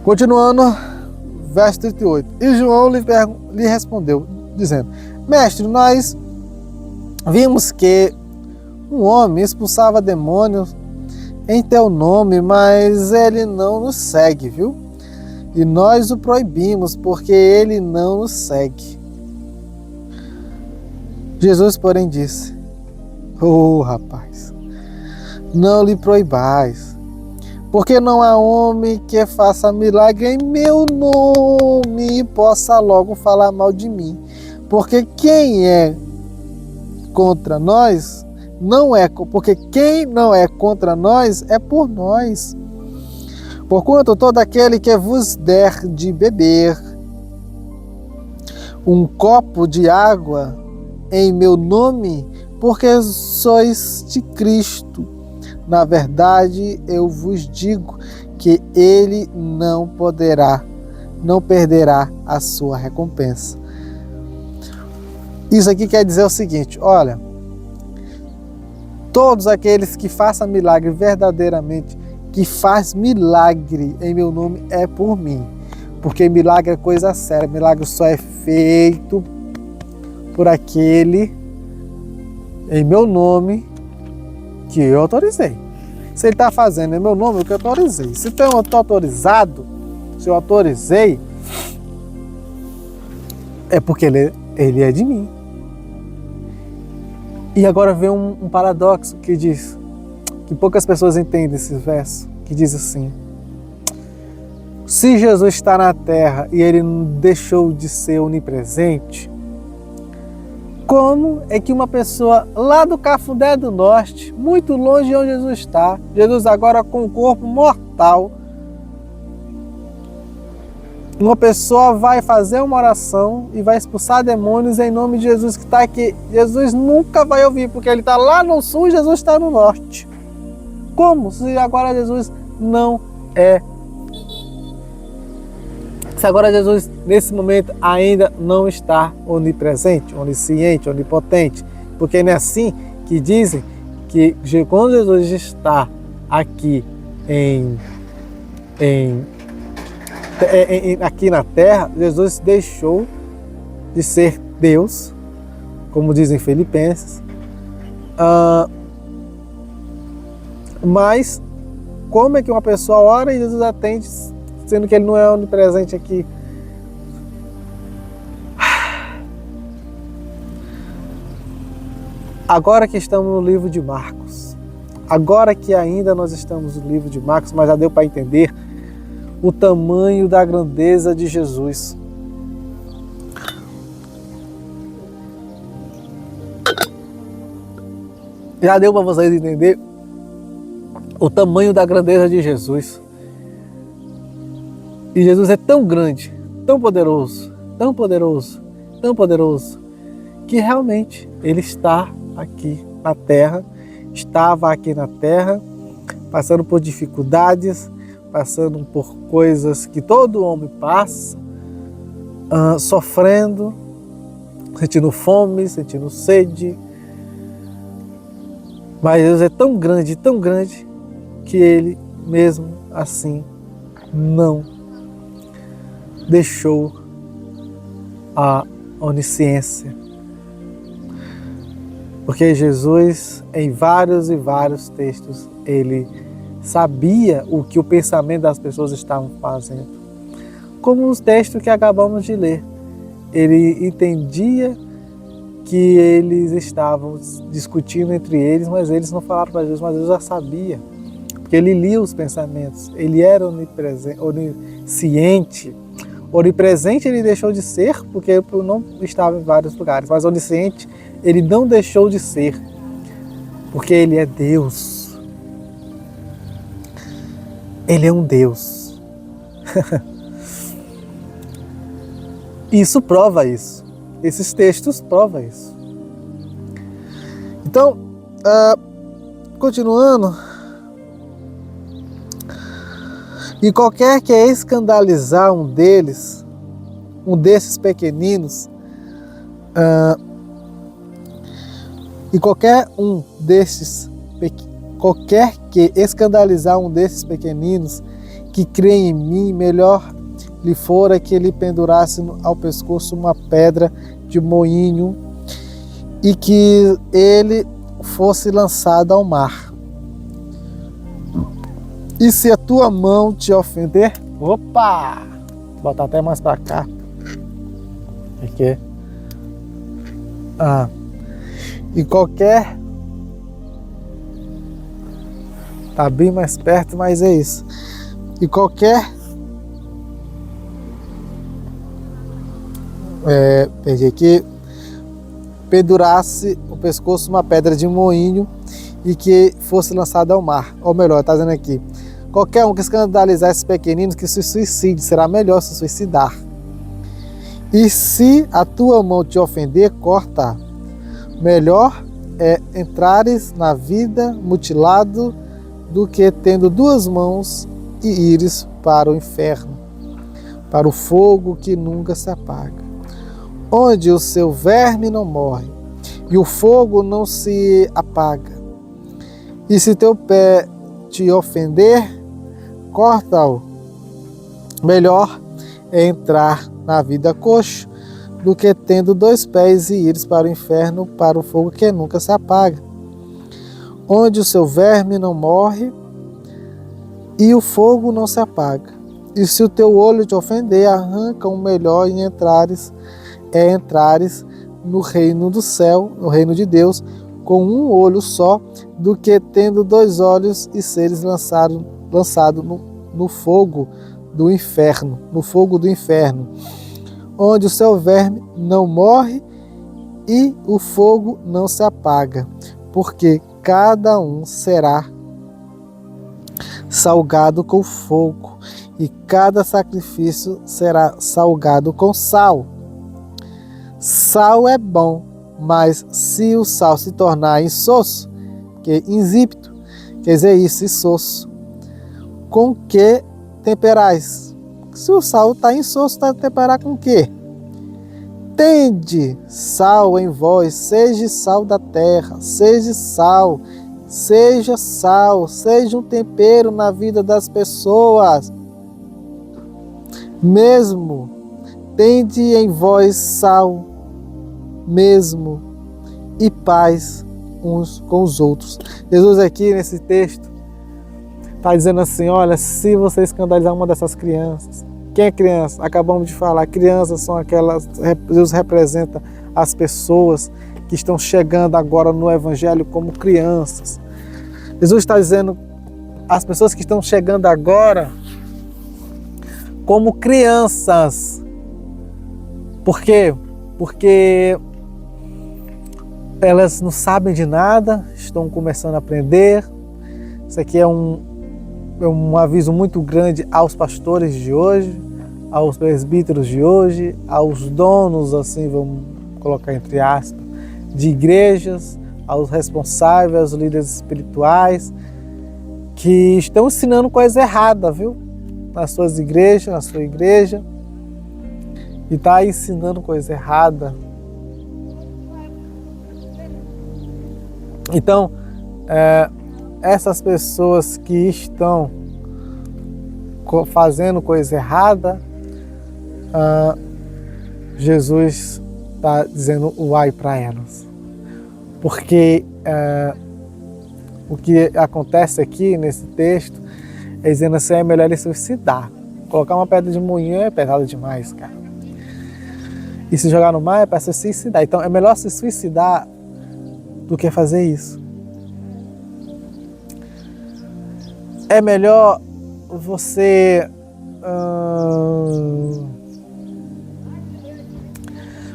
Continuando, verso 38. E João lhe respondeu, dizendo, mestre, nós vimos que um homem expulsava demônios em teu nome, mas ele não nos segue, viu? E nós o proibimos, porque ele não nos segue. Jesus, porém, disse, rapaz, não lhe proibais, porque não há homem que faça milagre em meu nome e possa logo falar mal de mim. Porque quem é contra nós, porque quem não é contra nós é por nós. Porquanto todo aquele que vos der de beber um copo de água em meu nome, porque sois de Cristo, na verdade eu vos digo que ele não perderá a sua recompensa. Isso aqui quer dizer o seguinte, olha, todos aqueles que façam milagre verdadeiramente, que faz milagre em meu nome é por mim. Porque milagre é coisa séria. Milagre só é feito por aquele em meu nome que eu autorizei. Se ele está fazendo em meu nome, é o que eu autorizei. Se eu estou autorizado, se eu autorizei, é porque ele é de mim. E agora vem um paradoxo que diz, que poucas pessoas entendem esse verso, que diz assim, se Jesus está na terra e ele deixou de ser onipresente, como é que uma pessoa lá do Cafundé do Norte, muito longe de onde Jesus está, Jesus agora com o corpo mortal, uma pessoa vai fazer uma oração e vai expulsar demônios em nome de Jesus que está aqui. Jesus nunca vai ouvir, porque ele está lá no sul e Jesus está no norte. Como? Se agora Jesus não é. Se agora Jesus, nesse momento, ainda não está onipresente, onisciente, onipotente. Porque não é assim que dizem que quando Jesus está aqui aqui na terra, Jesus deixou de ser Deus, como dizem Filipenses, mas como é que uma pessoa ora e Jesus atende, sendo que ele não é onipresente aqui? Agora que estamos no livro de Marcos, agora que ainda nós estamos no livro de Marcos, mas já deu para entender o tamanho da grandeza de Jesus. Já deu para vocês entender o tamanho da grandeza de Jesus. E Jesus é tão grande, tão poderoso, tão poderoso, tão poderoso, que realmente Ele está aqui na terra, estava aqui na terra, passando por dificuldades, passando por coisas que todo homem passa, sofrendo, sentindo fome, sentindo sede. Mas Deus é tão grande, que Ele mesmo assim não deixou a onisciência. Porque Jesus, em vários e vários textos, Ele sabia o que o pensamento das pessoas estavam fazendo. Como os textos que acabamos de ler. Ele entendia que eles estavam discutindo entre eles, mas eles não falaram para Jesus, mas Jesus já sabia. Porque Ele lia os pensamentos, Ele era onisciente. Onipresente Ele deixou de ser, porque Ele não estava em vários lugares, mas onisciente Ele não deixou de ser, porque Ele é Deus. Ele é um Deus. Isso prova isso. Esses textos provam isso. Então, continuando, e qualquer que escandalizar um desses pequeninos, qualquer que escandalizar um desses pequeninos que crê em mim, melhor lhe fora que ele pendurasse ao pescoço uma pedra de moinho e que ele fosse lançado ao mar. E se a tua mão te ofender, vou botar até mais para cá, aqui, e qualquer, tá bem mais perto, mas é isso, e qualquer, perdi aqui, pendurasse o pescoço uma pedra de moinho e que fosse lançado ao mar. Ou melhor, está dizendo aqui, qualquer um que escandalizar esses pequeninos que se suicide, será melhor se suicidar. E se a tua mão te ofender, corta. Melhor é entrares na vida mutilado do que tendo duas mãos e ires para o inferno, para o fogo que nunca se apaga, onde o seu verme não morre e o fogo não se apaga. E se teu pé te ofender, corta-o. Melhor é entrar na vida coxo do que tendo dois pés e ires para o inferno, para o fogo que nunca se apaga, onde o seu verme não morre e o fogo não se apaga. E se o teu olho te ofender, arranca o melhor e entrares no reino do céu, no reino de Deus, com um olho só, do que tendo dois olhos e seres lançado no fogo do inferno, onde o seu verme não morre e o fogo não se apaga, porque cada um será salgado com fogo, e cada sacrifício será salgado com sal. Sal é bom, mas se o sal se tornar insosso, que insípido, quer dizer isso, insosso, com que temperais? Se o sal está insosso, está a temperar com o quê? Tende sal em vós, seja sal da terra, seja um tempero na vida das pessoas. Mesmo, tende em vós sal, mesmo, e paz uns com os outros. Jesus aqui nesse texto está dizendo assim, olha, se você escandalizar uma dessas crianças, quem é criança? Acabamos de falar, crianças são aquelas, Deus representa as pessoas que estão chegando agora no Evangelho como crianças. Jesus está dizendo as pessoas que estão chegando agora como crianças. Por quê? Porque elas não sabem de nada, estão começando a aprender. Isso aqui é um aviso muito grande aos pastores de hoje, aos presbíteros de hoje, aos donos, assim, vamos colocar entre aspas, de igrejas, aos responsáveis, aos líderes espirituais, que estão ensinando coisa errada, viu? Nas suas igrejas, na sua igreja, e está ensinando coisa errada. Então, essas pessoas que estão fazendo coisa errada, Jesus está dizendo uai para elas. Porque o que acontece aqui nesse texto é dizendo assim, é melhor ele se suicidar. Colocar uma pedra de moinho é pesado demais, cara. E se jogar no mar é para se suicidar. Então é melhor se suicidar do que fazer isso. É melhor você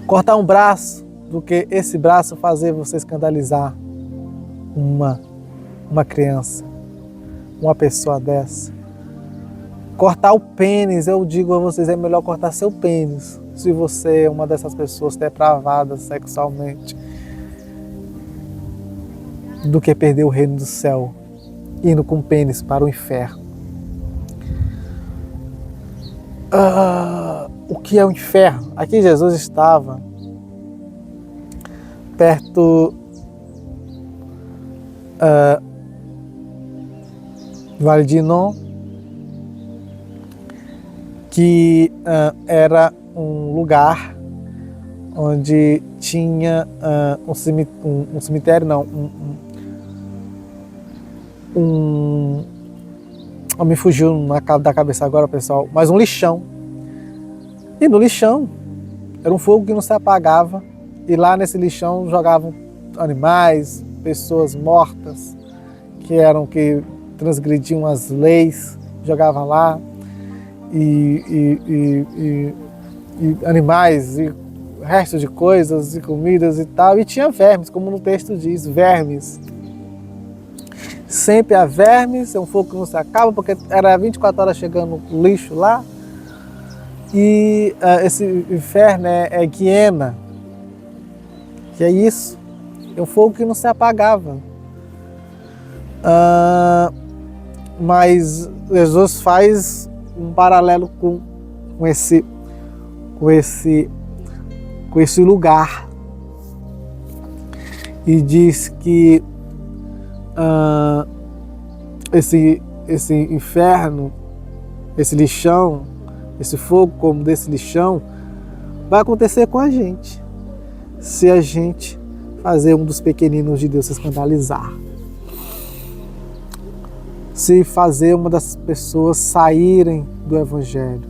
cortar um braço do que esse braço fazer você escandalizar uma criança, uma pessoa dessa. Cortar o pênis, eu digo a vocês, é melhor cortar seu pênis se você é uma dessas pessoas depravadas sexualmente, do que perder o reino do céu indo com o pênis para o inferno. O que é o inferno? Aqui Jesus estava perto do Vale de Inom, que era um lugar onde tinha um cemitério, não, me fugiu da cabeça agora, pessoal, mas um lixão. E no lixão era um fogo que não se apagava, e lá nesse lixão jogavam animais, pessoas mortas, que transgrediam as leis, jogavam lá, e animais, e restos de coisas, e comidas e tal, e tinha vermes, como no texto diz, vermes. Sempre há vermes, é um fogo que não se acaba, porque era 24 horas chegando lixo lá. E esse inferno é Guiena, que é isso, é um fogo que não se apagava. Mas Jesus faz um paralelo com esse lugar e diz que esse inferno, esse lixão, esse fogo como desse lixão, vai acontecer com a gente, se a gente fazer um dos pequeninos de Deus se escandalizar. Se fazer uma das pessoas saírem do Evangelho.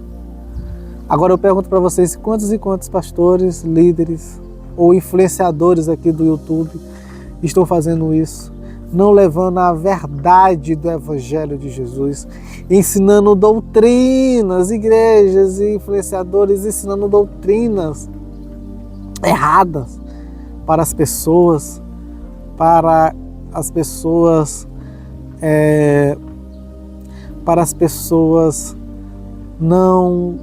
Agora eu pergunto para vocês, quantos e quantos pastores, líderes ou influenciadores aqui do YouTube estão fazendo isso? Não levando a verdade do Evangelho de Jesus, ensinando doutrinas, igrejas e influenciadores ensinando doutrinas erradas para as pessoas não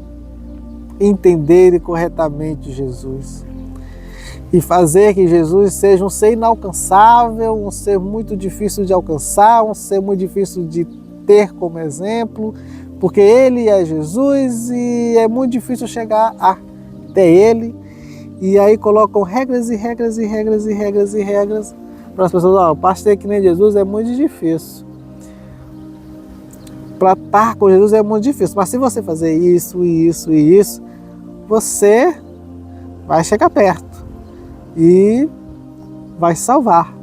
entenderem corretamente Jesus. E fazer que Jesus seja um ser inalcançável, um ser muito difícil de alcançar, um ser muito difícil de ter como exemplo, porque Ele é Jesus e é muito difícil chegar até Ele. E aí colocam regras e regras e regras e regras e regras para as pessoas. Para ser que nem Jesus é muito difícil. Para estar com Jesus é muito difícil, mas se você fazer isso, isso e isso, você vai chegar perto e vai salvar.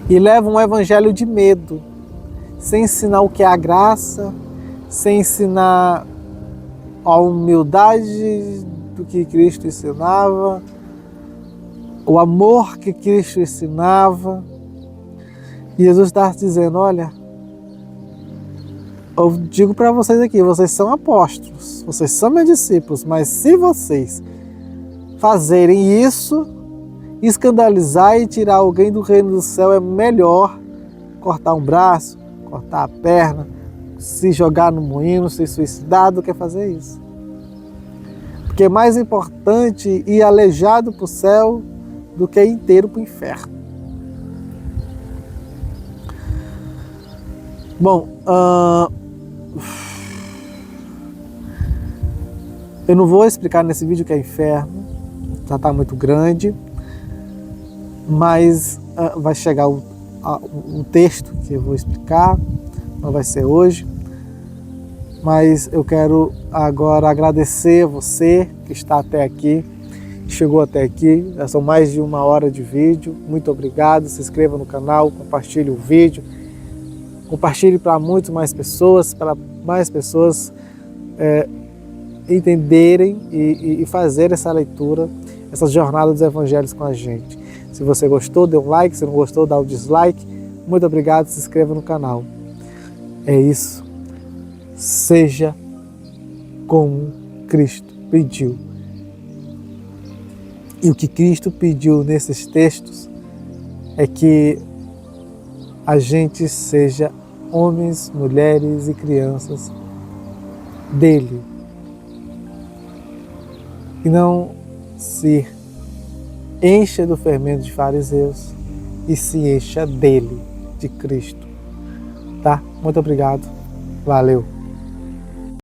E leva um evangelho de medo, sem ensinar o que é a graça, sem ensinar a humildade do que Cristo ensinava, o amor que Cristo ensinava. E Jesus está dizendo, olha, eu digo para vocês aqui, vocês são apóstolos, vocês são meus discípulos, mas se vocês fazerem isso, escandalizar e tirar alguém do reino do céu, é melhor cortar um braço, cortar a perna, se jogar no moinho, se suicidar, do que fazer isso. Porque é mais importante ir aleijado para o céu do que ir inteiro para o inferno. Bom, eu não vou explicar nesse vídeo o que é inferno, já está muito grande, mas vai chegar o texto que eu vou explicar, não vai ser hoje, mas eu quero agora agradecer você que está até aqui, chegou até aqui, já são mais de 1 hora de vídeo, muito obrigado, se inscreva no canal, compartilhe o vídeo, compartilhe para muitas mais pessoas, para mais pessoas entenderem e fazer essa leitura, essa jornada dos evangelhos com a gente. Se você gostou, dê um like, se não gostou, dá um dislike. Muito obrigado, se inscreva no canal. É isso. Seja como Cristo pediu. E o que Cristo pediu nesses textos é que a gente seja homens, mulheres e crianças dele. E não se encha do fermento de fariseus e se encha dele, de Cristo. Tá? Muito obrigado. Valeu.